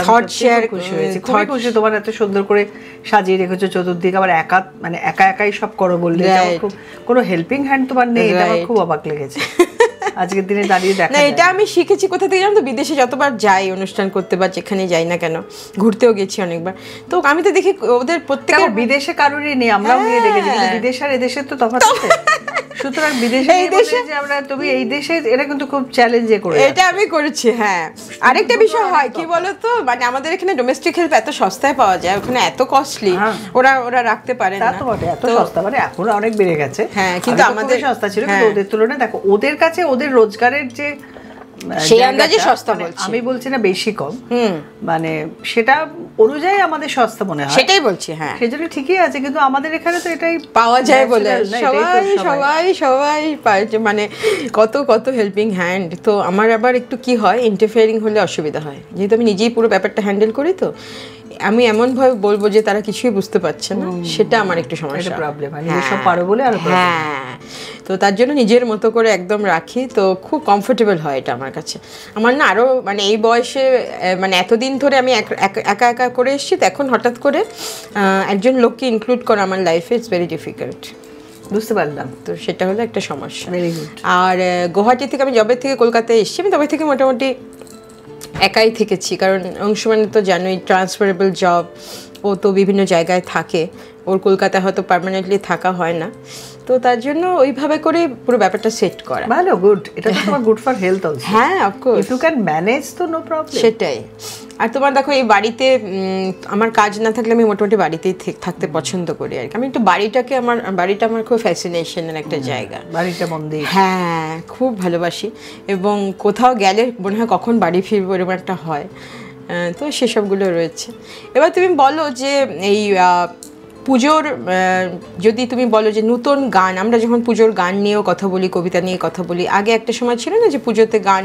থট শেয়ার, খুশি হয়েছি, খুবই খুশি। তোমার এত সুন্দর করে সাজিয়ে রেখেছো চতুর্দিকে, আবার একা একাই সব করো বললে, কোনো হেল্পিং হ্যান্ড তোমার নেই, এটা আমার খুব অবাক লেগেছে আজকের দিনে দাঁড়িয়ে দেখা। না, এটা আমি শিখেছি কোথা থেকে জানো তো, বিদেশে যতবার যাই অনুষ্ঠান করতে বা যেখানে যাই না কেন, ঘুরতেও গেছি অনেকবার, তো আমি তো দেখি ওদের প্রত্যেকের, বিদেশে কারোরই নেই, আমরাও গিয়ে দেখেছি, কিন্তু বিদেশ আর এদেশের তো তফাৎ আছে। সুতরাং বিদেশে যে আমরা, তুমি এই দেশে এটা কিন্তু খুব চ্যালেঞ্জে করে, এটা আমি করেছি। হ্যাঁ, আরেকটা বিষয় হয় কি বলতো, মানে আমাদের এখানে ডোমেস্টিক হেল্প এত সস্তায় পাওয়া যায়, ওখানে এত কস্টলি, ওরা রাখতে পারে না। তো বটে, এত সস্তা, মানে এখন অনেক বেড়ে গেছে। হ্যাঁ, কিন্তু আমাদের সস্তা ছিল, কিন্তু ওদের তুলনায় দেখো, ওদের কাছে ওদের রোজগারের যে সেই আন্দাজে সস্তা, বলছি আমি বলছি না বেশি কম, মানে সেটা অনুযায়ী আমাদের সস্তা মনে হয়, সেটাই বলছি। হ্যাঁ, সেজন্য ঠিকই আছে, কিন্তু আমাদের এখানে তো এটাই পাওয়া যায় বলে সবাই মানে কত কত হেল্পিং হ্যান্ড। তো আমার আবার একটু কি হয়, ইন্টারফেয়ারিং হলে অসুবিধা হয়, যেহেতু আমি নিজেই পুরো ব্যাপারটা হ্যান্ডেল করি, তো আমি এমন ভাবে বলবো যে তারা কিছুই বুঝতে পারছে না, সেটা আমার একটু সমস্যা, প্রবলেম। আমি সব পারো বলে আর হ্যাঁ, তো তার জন্য নিজের মতো করে একদম রাখি, তো খুব কমফোর্টেবল হয় এটা আমার কাছে। আমার না আরও মানে এই বয়সে, মানে এতদিন ধরে আমি একা একা করে এসেছি, তো এখন হঠাৎ করে একজন লোককে ইনক্লুড করা আমার লাইফে ইটস ভেরি ডিফিকাল্ট, বুঝতে পারলাম। তো সেটা হলো একটা সমস্যা। Very good. আর গুয়াহাটি থেকে আমি জবের থেকে কলকাতায় এসেছি, আমি তবে থেকে মোটামুটি একাই থেকেছি, কারণ অংশমানে তো জানোই ট্রান্সফারেবল জব, ও তো বিভিন্ন জায়গায় থাকে, ওর কলকাতায় হয়তো পার্মানেন্টলি থাকা হয় না, তো তার জন্য ওইভাবে করে পুরো ব্যাপারটা সেট করা ভালো, গুড। এটা তো তোমার গুড ফর হেলথ অলসো। হ্যাঁ, of course, if you can manage তো নো প্রবলেম, সেটাই। আর তোমার দেখো, এই বাড়িতে আমার কাজ না থাকলে আমি মোটামুটি বাড়িতেই থাকতে পছন্দ করি আর কি। আমি একটু বাড়িটা আমার খুব ফ্যাসিনেশনের একটা জায়গা, বাড়িটা মন্দির, হ্যাঁ খুব ভালোবাসি, এবং কোথাও গেলে মনে হয় কখন বাড়ি ফিরবো এরকম একটা হয়, তো সেসবগুলো রয়েছে। এবার তুমি বলো যে এই পুজোর, যদি তুমি বলো যে নতুন গান, আমরা যখন পুজোর গান নিয়েও কথা বলি, কবিতা নিয়ে কথা বলি, আগে একটা সময় ছিল না যে পুজোতে গান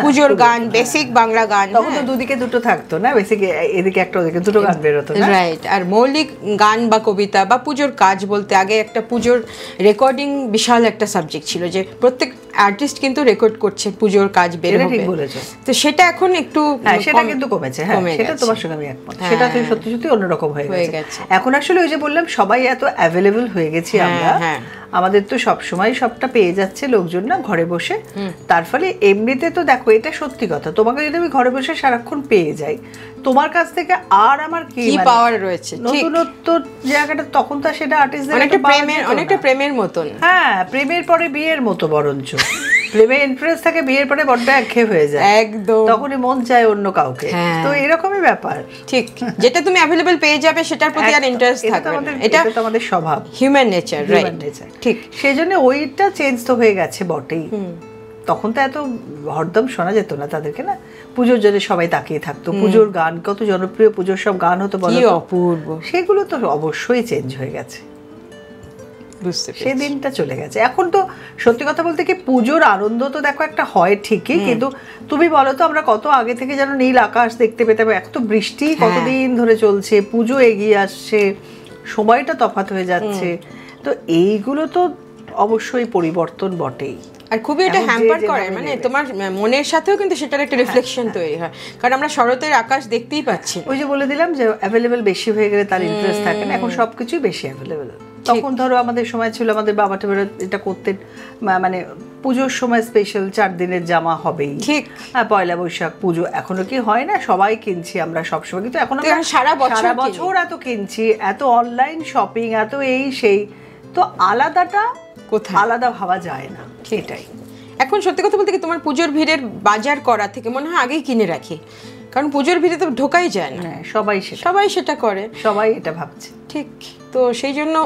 পুজোর গান, বেসিক বাংলা গান। তখন তো দুদিকে দুটো থাকতো না, বেসিক এদিকে একটা ওদিকে দুটো গান বেরোতো না, রাইট। আর মৌলিক গান বা কবিতা বা পুজোর কাজ বলতে আগে একটা পুজোর রেকর্ডিং বিশাল একটা সাবজেক্ট ছিল, যে প্রত্যেক আর্টিস্ট কিন্তু রেকর্ড করছে পুজোর কাজ বের হবে। তো সেটা এখন একটু সেটা কিন্তু কমেছে। হ্যাঁ, সেটা তোমার সঙ্গে আমি একমত। সেটা তো সত্যি সত্যি অন্যরকম হয়ে গেছে এখন। আসলে ওই যে বললাম, সবাই এত অ্যাভেলেবল হয়ে গেছি আমরা, আমাদের তো সব সময় সবটা পেয়ে যাচ্ছে লোকজন না ঘরে বসে। তার ফলে এমনিতে তো দেখো, এটা সত্যি কথা, তোমাকে যদি আমি ঘরে বসে সারাক্ষণ পেয়ে যাই, তোমার কাছ থেকে আর আমার কি পাওয়ার রয়েছে? নতুনত্ব জায়গাটা তখন তো সেটা আর্টিস্টদের অনেকটা প্রেমের মতন। হ্যাঁ, প্রেমের পরে বিয়ের মতো বরঞ্চ। প্রেমে ইন্টারেস্ট থাকে, বিয়ের পরে বড্ড একঘেয়ে হয়ে যায়, একদম তখনই মন চায় অন্য কাউকে। তো এরকমই ব্যাপার। ঠিক, যেটা তুমি অ্যাভেলেবল পেয়ে যাবে সেটার প্রতি আর ইন্টারেস্ট থাকবে না। এটা তো আমাদের স্বভাব, হিউম্যান নেচার, রাইট? ঠিক, সেজন্য ওইটা চেঞ্জ তো হয়ে গেছে বটেই। তখন তো এত হরদম শোনা যেত না তাদেরকে, না পুজোর জন্য সবাই তাকিয়ে থাকতো, পুজোর গান কত জনপ্রিয়, পুজোর সব গান হতো, বলো অপূর্ব। সেগুলো তো অবশ্যই চেঞ্জ হয়ে গেছে, সেই দিনটা চলে গেছে। এখন তো সত্যি কথা বলতে কি, পুজোর আনন্দ তো দেখো একটা হয় ঠিকই, কিন্তু তুমি বলো তো, আমরা কত আগে থেকে যেন নীল আকাশ দেখতে পেতাম, এক তো বৃষ্টি কতদিন ধরে চলছে, পুজো এগিয়ে আসছে, সময়টা তফাৎ হয়ে যাচ্ছে, তো এইগুলো তো অবশ্যই পরিবর্তন বটেই। আর খুবই এটা হ্যাম্পার করে, মানে তোমার মনের সাথেও কিন্তু সেটার একটা রিফ্লেকশন তৈরি হয়, কারণ আমরা শরতের আকাশ দেখতেই পাচ্ছি। ওই যে বলে দিলাম যে অ্যাভেলেবল বেশি হয়ে গেলে তার ইন্টারেস্ট থাকে না, এখন সবকিছুই বেশি অ্যাভেলেবল। তখন ধরো আমাদের সময় ছিল, আমাদের বাবা টেবারা এটা করতেন, মানে পুজোর সময় স্পেশাল 4 দিনের জামা হবেই, ঠিক, পয়লা বৈশাখ পুজো, এখনো কি হয় না, সবাই কিনছি আমরা সবসময়, কিন্তু এখন আমরা সারা বছর এত কিনছি, এত অনলাইন শপিং, এত এই সেই, তো আলাদাটা কোথায়, আলাদা ভাবা যায় না। সেটাই এখন সত্যি কথা বলতে কি, তোমার পুজোর ভিড়ের বাজার করা থেকে মনে হয় আগেই কিনে রাখি, কারণ পুজোর ভিড়ে তো ঢোকাই যায় না। সবাই সেটা করে, সবাই এটা ভাবছে, ঠিক। তো সেই জন্য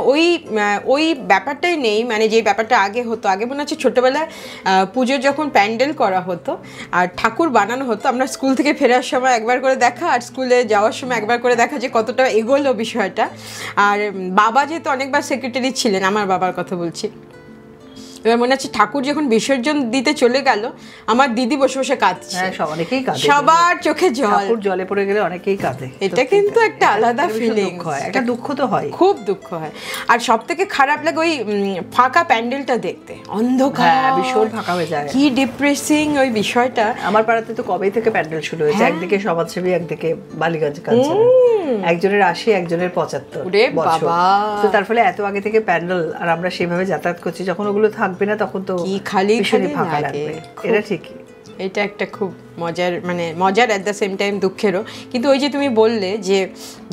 ওই ব্যাপারটাই নেই, মানে যে ব্যাপারটা আগে হতো। আগে মনে হচ্ছে ছোটবেলায় পুজোর যখন প্যান্ডেল করা হতো আর ঠাকুর বানানো হতো, আমরা স্কুল থেকে ফেরার সময় একবার করে দেখা, আর স্কুলে যাওয়ার সময় একবার করে দেখা, যে কতটা এগোলো বিষয়টা। আর বাবা যেহেতু অনেকবার সেক্রেটারি ছিলেন, আমার বাবার কথা বলছি, এবার মনে হচ্ছে ঠাকুর যখন বিসর্জন দিতে চলে গেল, আমার দিদি বসে বসে কাঁদছে, অনেকেই কাঁদে, সবার চোখে জল, ঠাকুর জলে পড়ে গেলে অনেকেই কাঁদে। এটা কিন্তু একটা আলাদা ফিলিং হয়, একটা দুঃখ তো হয়, খুব দুঃখ হয়। আর সব থেকে খারাপ লাগে ওই ফাঁকা প্যান্ডেলটা দেখতে, অন্ধকার, ভীষণ ফাঁকা হয়ে যায়, কি ডিপ্রেসিং ওই বিষয়টা। আমার পাড়াতে তো কবেই থেকে প্যান্ডেল শুরু হয়েছে, একদিকে সমাজসেবী, একদিকে বালিগঞ্জ কালচার, একজনের 80, একজনের 75 বছর, তো তার ফলে এত আগে থেকে প্যান্ডেল, আর আমরা সেভাবে যাতায়াত করছি, যখন ওগুলো থাকবে না তখন তো খালি ফাঁকা লাগবে। এটা ঠিকই, এটা একটা খুব মজার, মানে মজার অ্যাট দ্য সেম টাইম দুঃখেরও। কিন্তু ওই যে তুমি বললে যে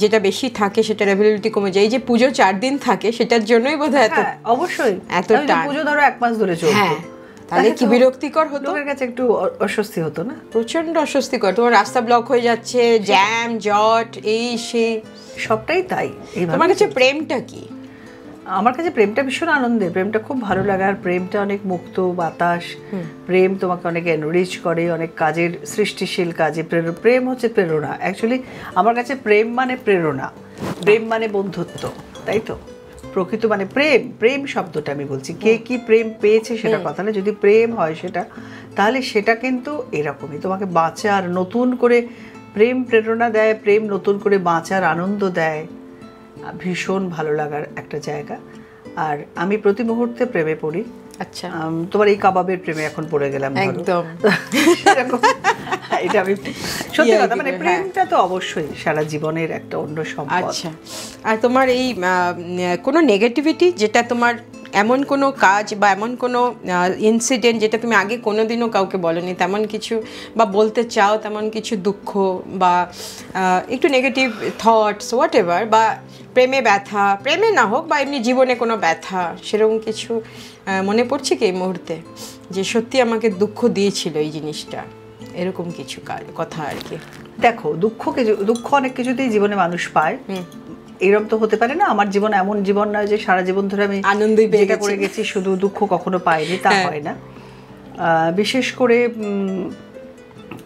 যেটা বেশি থাকে সেটার অ্যাভেলেবিলিটি কমে যায়, এই যে পুজো 4 দিন থাকে সেটার জন্যই বোধহয় এত, অবশ্যই এত পুজো ধরো 1 মাস ধরে চলছে, তাহলে কি বিরক্তিকর হতো, লোকের কাছে একটু অস্বস্তি হতো না? প্রচন্ড অস্বস্তিকর, তোমার রাস্তা ব্লক হয়ে যাচ্ছে, জ্যাম জট, এই সেই সবটাই তাই। তোমার কাছে প্রেমটা কি? আমার কাছে প্রেমটা ভীষণ আনন্দের, প্রেমটা খুব ভালো লাগে, আর প্রেমটা অনেক মুক্ত বাতাস, প্রেম তোমাকে অনেক এনরিচ করে, অনেক কাজের সৃষ্টিশীল কাজে, প্রেম হচ্ছে প্রেরণা। অ্যাকচুয়ালি আমার কাছে প্রেম মানে প্রেরণা, প্রেম মানে বন্ধুত্ব, তাই তো? প্রকৃত মানে প্রেম শব্দটা আমি বলছি, কে কি প্রেম পেয়েছে সেটা কথা না, যদি প্রেম হয় সেটা, তাহলে সেটা কিন্তু এরকমই, তোমাকে বাঁচার, নতুন করে প্রেম প্রেরণা দেয়, প্রেম নতুন করে বাঁচার আনন্দ দেয়, ভীষণ ভালো লাগার একটা জায়গা। আর আমি প্রতি মুহূর্তে প্রেমে পড়ি। আচ্ছা, তোমার এই কাবাবের প্রেমে এখন পড়ে গেলাম একদম। এটা আমি সত্যি কথা, মানে প্রেমটা তো অবশ্যই সারা জীবনের একটা অন্য সম্পদ। আচ্ছা, আর তোমার এই কোনো নেগেটিভিটি, যেটা তোমার এমন কোনো কাজ বা এমন কোনো ইনসিডেন্ট যেটা তুমি আগে কোনোদিনও কাউকে বলোনি, তেমন কিছু, বা বলতে চাও তেমন কিছু দুঃখ বা একটু নেগেটিভ থটস হোয়াট এভার, বা প্রেমে ব্যথা, প্রেমে না হোক বা এমনি জীবনে কোনো ব্যথা, সেরকম কিছু মনে পড়ছে কি এই মুহূর্তে, যে সত্যি আমাকে দুঃখ দিয়েছিল এই জিনিসটা, এরকম কিছু কথা আর কি? দেখো, দুঃখ অনেক কিছুতেই জীবনে মানুষ পায়, এরকম তো হতে পারে না আমার জীবন এমন জীবন নয় যে সারা জীবন ধরে আমি আনন্দই যেটা করে গেছি শুধু দুঃখ কখনো পাইনি, তা হয় না। বিশেষ করে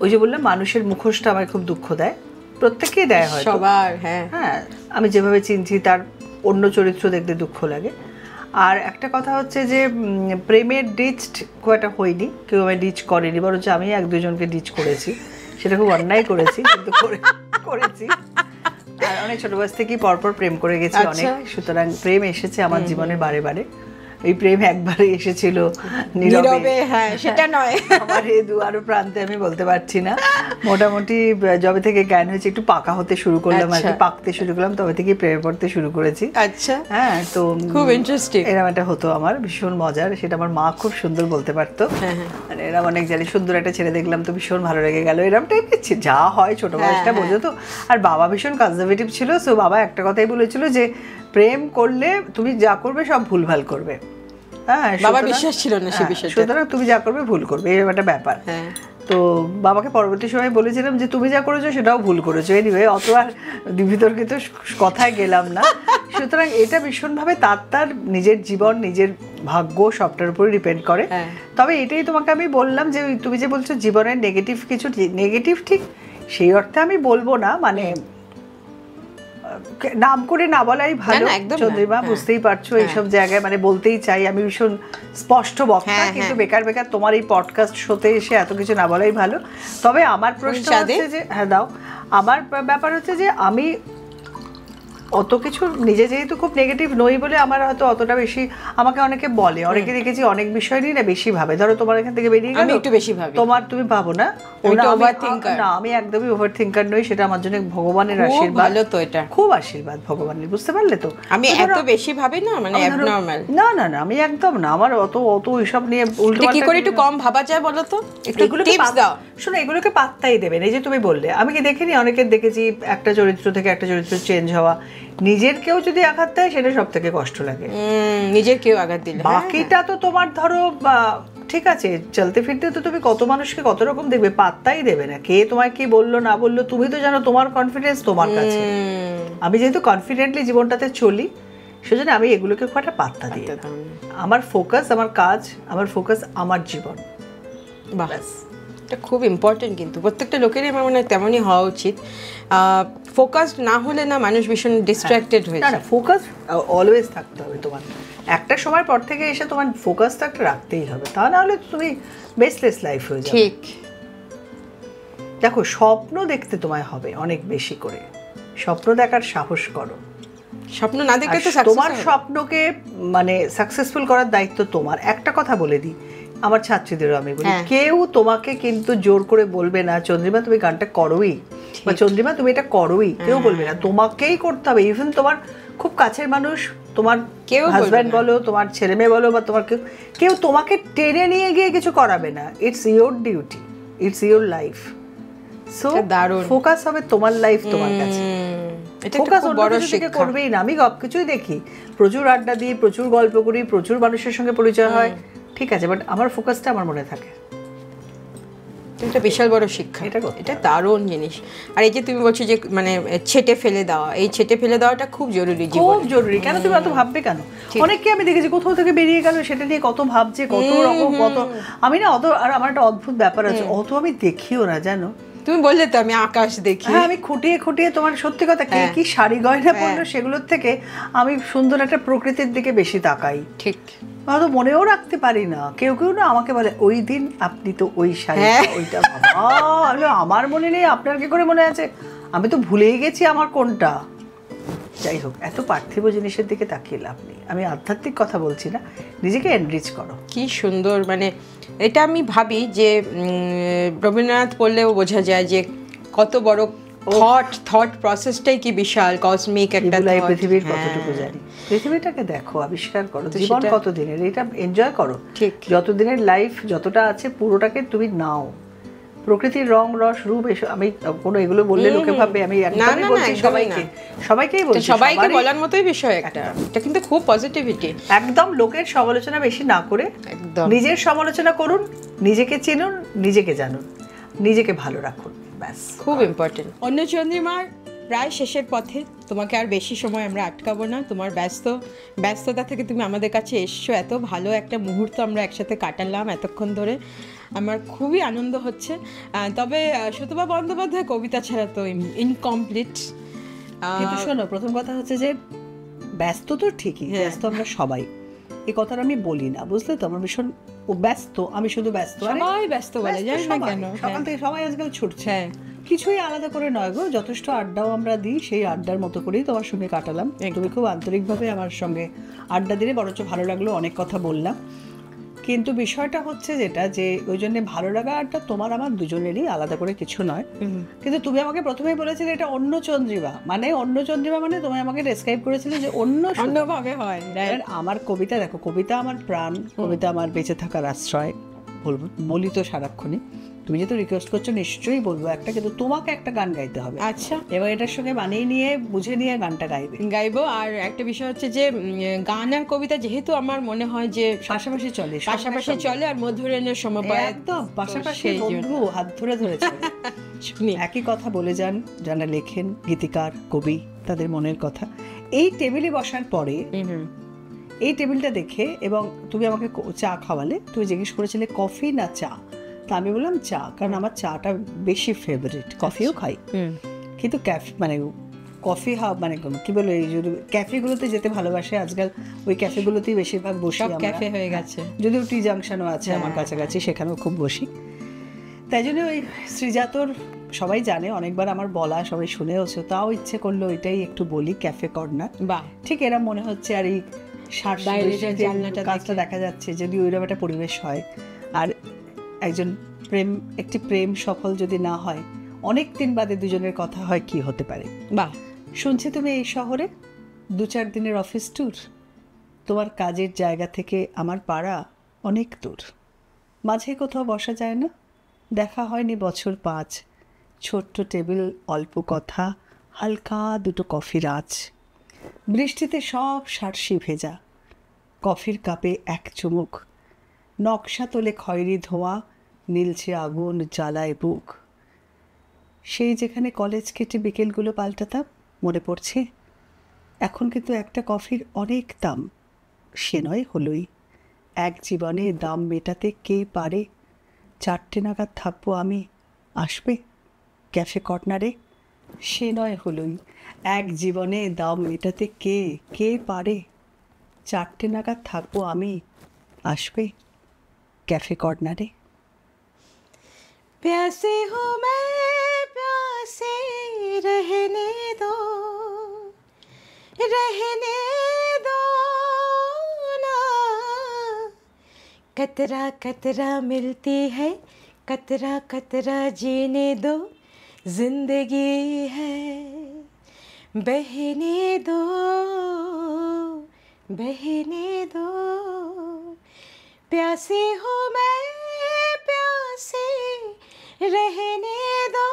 ওই যে বললাম, মানুষের মুখোশটা আমার খুব দুঃখ দেয়, প্রত্যেককেই দেয় হয় সবার। হ্যাঁ, আমি যেভাবে চিনছি তার অন্য চরিত্র দেখতে দুঃখ লাগে। আর একটা কথা হচ্ছে যে প্রেমের ডিচড খুব একটা হয়নি, কেউ আমি ডিচ করেনি, বরঞ্চ আমি 1-2 জনকে ডিচ করেছি, সেটা খুব অন্যায় করেছি কিন্তু করেছি। আর অনেক ছোট বয়স থেকেই পরপর প্রেম করে গেছি অনেক, সুতরাং প্রেম এসেছে আমার জীবনে বারে বারে। এই প্রেম একবারে এসেছিল নীরবে, হ্যাঁ সেটা নয় আমার এই দুয়ারো প্রান্তে, আমি বলতে পারছি না। মোটামুটি যবে থেকে জ্ঞান হয়েছে, একটু পাকা হতে শুরু করলাম আর কি, পাকতে শুরু করলাম, তবে থেকে প্রেমে পড়তে শুরু করেছি। আচ্ছা, হ্যাঁ, তো খুব ইন্টারেস্টিং। এরকম একটা হতো আমার, ভীষণ মজার। সেটা আমার মা খুব সুন্দর বলতে পারতো, মানে এরকম অনেক জানি সুন্দর একটা ছেলে দেখলাম তো ভীষণ ভালো লেগে গেল, এরকম টাইপের যা হয় ছোট বয়সটা বোঝো তো। আর বাবা ভীষণ কনজারভেটিভ ছিল, সো বাবা একটা কথাই বলেছিল যে প্রেম করলে তুমি যা করবে সব ভুলভাল করবে। হ্যাঁ, বাবা বিশ্বাস ছিল না সেই বিষয়টা, সুতরাং তুমি যা করবে ভুল করবে, এরকম একটা ব্যাপার। তো বাবাকে পরবর্তী সময় বলেছিলাম যে তুমি যা করেছো সেটাও ভুল করেছো। এনিওয়ে, অত আর বিতর্কিত কথায় গেলাম না। সুতরাং এটা ভীষণভাবে তার নিজের জীবন, নিজের ভাগ্য সবটার উপরে ডিপেন্ড করে। তবে এটাই তোমাকে আমি বললাম যে তুমি যে বলছো জীবনের নেগেটিভ কিছু, নেগেটিভ ঠিক সেই অর্থে আমি বলবো না, মানে নাম করে না বলাই ভালো চন্দ্রিমা, বুঝতেই পারছো। এইসব জায়গায় মানে বলতেই চাই, আমি ভীষণ স্পষ্ট বক্তা, কিন্তু বেকার তোমার এই পডকাস্ট শোতে এসে এত কিছু না বলাই ভালো। তবে আমার প্রশ্ন হচ্ছে যে, হ্যাঁ দাও, আমার ব্যাপার হচ্ছে যে আমি অত কিছু নিজে যেহেতু খুব নেগেটিভ নই বলে আমার হয়তো অতটা বেশি, আমাকে অনেকে বলে, অনেকে দেখেছি অনেক বিষয় নিয়ে না বেশি ভাবে। ধরো তোমার এখান থেকে বেরিয়ে গেল, আমি একটু বেশি ভাবি, তোমার তুমি ভাবো না, না আমি একদমই ওভার থিঙ্কার নই, সেটা আমার জন্য ভগবানের আশীর্বাদ। ভালো তো, এটা খুব আশীর্বাদ ভগবানের, বুঝতে পারলে তো। আমি এত বেশি ভাবি না, মানে অ্যাবনরমাল না না না, আমি একদম না, আমার অত এইসব নিয়ে উল্টো কি করে একটু কম ভাবা যায় বলো তো, একটু টিপস দাও। শোনো, এগুলোকে পাত্তাই দেবেন। এই যে তুমি বললে, আমি কি দেখিনি অনেকের দেখেছি একটা চরিত্র থেকে একটা চরিত্র চেঞ্জ হওয়া, নিজের কেউ যদি আঘাত দেয় সেটা সব থেকে কষ্ট লাগে, নিজের কেউ আঘাত দিলে। বাকিটা তো তোমার ধরো ঠিক আছে, চলতে ফিরতে তো তুমি কত মানুষকে কত রকম দেখবে, পাত্তাই দেবে না কে তোমায় কি বললো না বললো। তুমি তো জানো তোমার কনফিডেন্স তোমার কাছে। আমি যেহেতু কনফিডেন্টলি জীবনটাতে চলি, সেজন্য আমি এগুলোকে খুব একটা পাত্তা দিই। আমার ফোকাস আমার কাজ, আমার ফোকাস আমার জীবন। ব্যাস, এটা খুব ইম্পর্টেন্ট, কিন্তু প্রত্যেকটা লোকেরই আমার মনে হয় তেমনই হওয়া উচিত। ফোকাসড না হলে না মানুষ ভীষণ ডিস্ট্র্যাক্টেড হয়ে যায়। না, ফোকাস অলওয়েজ থাকতে হবে তোমার। একটা সময় পর থেকে এসে তোমার ফোকাসটা একটা রাখতেই হবে, তা না হলে তুমি বেসলেস লাইফ হয়ে যাবে। ঠিক, দেখো স্বপ্ন দেখতে তোমায় হবে অনেক বেশি করে, স্বপ্ন দেখার সাহস করো। স্বপ্ন না দেখলে তো তোমার স্বপ্নকে মানে সাকসেসফুল করার দায়িত্ব তোমার। একটা কথা বলে দিই আমার ছাত্রীদেরও আমি বলি, কেউ তোমাকে কিন্তু জোর করে বলবে না চন্দ্রিমা তুমি গানটা করোই, বা চন্দ্রিমা তুমি এটা করোই, কেউ বলবে না, তোমাকেই করতে হবে। ইভেন তোমার খুব কাছের মানুষ, তোমার হাজব্যান্ড বলো, তোমার ছেলে মেয়ে বলো, বা তোমার কেউ তোমাকে টেনে নিয়ে গিয়ে কিছু করাবে না। It's your duty, it's your life. So focus হবে তোমার লাইফ, তোমার কাছে। ফোকাস অন্য কিছু থেকে করবেই না। আমি সব কিছুই দেখি, প্রচুর আড্ডা দিই, প্রচুর গল্প করি, প্রচুর মানুষের সঙ্গে পরিচয় হয়, ঠিক আছে, বাট আমার ফোকাসটা আমার মনে থাকে। এটা বিশাল বড় শিক্ষা, এটা দারুণ জিনিস। আর এই যে তুমি বলছো যে মানে ছেটে ফেলে দেওয়া, এই ছেটে ফেলে দেওয়াটা খুব জরুরি, খুব জরুরি। কেন তুমি অত ভাববে কেন? অনেককে আমি দেখেছি কোথাও থেকে বেরিয়ে গেল, সেটা নিয়ে কত ভাবছে, কত রকম, কত। আমি না অত, আর আমার একটা অদ্ভুত ব্যাপার আছে, অত আমি দেখিও না জানো। তুমি বললে তো আমি আকাশ দেখি, হ্যাঁ আমি খুঁটিয়ে খুঁটিয়ে, তোমার সত্যি কথা, কে কি শাড়ি গয়না পরলো সেগুলোর থেকে আমি সুন্দর একটা প্রকৃতির দিকে বেশি তাকাই। ঠিক, হয়তো মনেও রাখতে পারি না। কেউ কেউ না আমাকে বলে ওই দিন আপনি তো ওই শাড়ি, ওইটা আমার মনে নেই, আপনার কি করে মনে আছে? আমি তো ভুলেই গেছি আমার কোনটা। যাই হোক, এত পার্থিব জিনিসের দিকে তাকিয়ে লাভ নেই। আমি আধ্যাত্মিক কথা বলছি না, নিজেকে এনরিচ করো। কি সুন্দর, মানে এটা আমি ভাবি যে রবীন্দ্রনাথ পড়লেও বোঝা যায় যে কত বড় থট প্রসেসটাই কি বিশাল, কসমিক একটা পৃথিবীর কতটুকু জানি। পৃথিবীটাকে দেখো, আবিষ্কার করো, জীবন কত দিনের, এটা এনজয় করো। ঠিক, যতদিনের লাইফ যতটা আছে পুরোটাকে তুমি নাও। প্রকৃতির রং রস রূপ, আমি কোনো এগুলো বললে লোকে ভাববে আমি একদমই বলছি সবাইকেই বলছি, সবাইকে বলার মতোই বিষয় একটা। এটা কিন্তু খুব পজিটিভিটি। একদম লোকের সমালোচনা বেশি না করে নিজের সমালোচনা করুন, নিজেকে চিনুন, নিজেকে জানুন, নিজেকে ভালো রাখুন, ব্যাস। খুব ইম্পর্টেন্ট। অন্য চন্দ্রিমার প্রায় শেষের পথে, তোমাকে আর বেশি সময় আমরা আটকাবো না। তোমার ব্যস্ততা থেকে তুমি আমাদের কাছে এসছো, এত ভালো একটা মুহূর্ত আমরা একসাথে কাটালাম এতক্ষণ ধরে, আমার খুবই আনন্দ হচ্ছে। তবে সুতপা বন্দ্যোপাধ্যায় কবিতা ছাড়া তো ইনকমপ্লিট। কিন্তু শোনো, প্রথম কথা হচ্ছে যে ব্যস্ত তো ঠিকই, ব্যস্ত আমরা সবাই, এই কথাটা আমি বলি না, বুঝলে তো? আমার ভীষণ ব্যস্ত, আমি শুধু ব্যস্ত, সবাই ব্যস্ত বলে, জানি না কেন, সকাল থেকে সবাই আজকাল ছুটছে। কিছুই আলাদা করে নয় গো, যথেষ্ট আড্ডাও আমরা দিই, সেই আড্ডার মতো করেই তোমার সঙ্গে কাটালাম। তুমি খুব আন্তরিকভাবে আমার সঙ্গে আড্ডা দিলে, বরঞ্চ ভালো লাগলো, অনেক কথা বললাম। কিন্তু বিষয়টা হচ্ছে যেটা, যে ওই জন্য ভালো লাগা আড্ডা তোমার আমার দুজনেরই, আলাদা করে কিছু নয়। কিন্তু তুমি আমাকে প্রথমেই বলেছিলে এটা অন্য চন্দ্রিমা, মানে অন্য চন্দ্রিমা মানে তুমি আমাকে ডেসক্রাইব করেছিলে যে অন্যভাবে হয়। আমার কবিতা দেখো, কবিতা আমার প্রাণ, কবিতা আমার বেঁচে থাকার আশ্রয়, বলি তো সারাক্ষণই। তুমি যেহেতু রিকোয়েস্ট করছো নিশ্চয়ই বলবো একটা, কিন্তু তোমাকে একটা গান গাইতে হবে। আচ্ছা, এবার এটার সঙ্গে মানিয়ে নিয়ে বুঝে নিয়ে গানটা গাইবো। আর একটা বিষয় হচ্ছে যে গান আর কবিতা যেহেতু আমার মনে হয় যে পাশাপাশি চলে আর মধুরেনের সমবায় একদম পাশাপাশি, বন্ধু হাত ধরে ধরেছে। একই কথা বলে যান যারা লেখেন, গীতিকার, কবি, তাদের মনের কথা। এই টেবিলে বসার পরে এই টেবিলটা দেখে, এবং তুমি আমাকে চা খাওয়ালে, তুমি জিজ্ঞেস করেছিলে কফি না চা, তা আমি বললাম চা, কারণ আমার চাটা বেশি ফেভারিট, কফিও খাই কিন্তু মানে কফি মানে কি বলো, এই যদি ক্যাফেগুলোতে যেতে ভালোবাসে আজকাল, ওই ক্যাফেগুলোতেই বেশিরভাগ বসি, ক্যাফে হয়ে গেছে, যদিও টি জাংশনও আছে আমার কাছাকাছি, সেখানেও খুব বসি। তাই জন্য ওই শ্রীজাতর সবাই জানে, অনেকবার আমার বলা, সবাই শুনেওছে, তাও ইচ্ছে করলো ওইটাই একটু বলি, ক্যাফে কর্নার। বাহ, ঠিক এরা মনে হচ্ছে। আর এই কাজটা দেখা যাচ্ছে, যদি ওইরকম একটা পরিবেশ হয়, আর একটি প্রেম সফল যদি না হয়, অনেক দিন বাদে দুজনের কথা হয়, কি হতে পারে? বাহ, শুনছি তুমি এই শহরে 2-4 দিনের অফিস ট্যুর, তোমার কাজের জায়গা থেকে আমার পাড়া অনেক দূর, মাঝে কোথাও বসা যায় না, দেখা হয়নি বছর 5, ছোট্ট টেবিল, অল্প কথা, হালকা দুটো কফির আঁচ, বৃষ্টিতে সব সার্সি ভেজা, কফির কাপে এক চুমুক, নকশা তোলে খয়েরি ধোঁয়া, নীলছে আগুন, জ্বালায় বুক। সেই যেখানে কলেজ কেটে বিকেলগুলো পাল্টাতাম, মনে পড়ছে? এখন কিন্তু একটা কফির অনেক দাম, সে নয় হলোই, এক জীবনে দাম মেটাতে কে পারে? 4টে নাগাদ থাকবো আমি, আসবে ক্যাফে কর্নারে? সে নয় হলোই, এক জীবনে দাম মেটাতে কে পারে? 4টে নাগাদ থাকবো আমি, আসবে कैफे कॉर्नर है। प्यासे हो मैं प्यासे रहने दो ना, कतरा कतरा मिलती है, कतरा कतरा जीने दो, जिंदगी है बहने दो, प्यासे हो मैं प्यासे रहने दो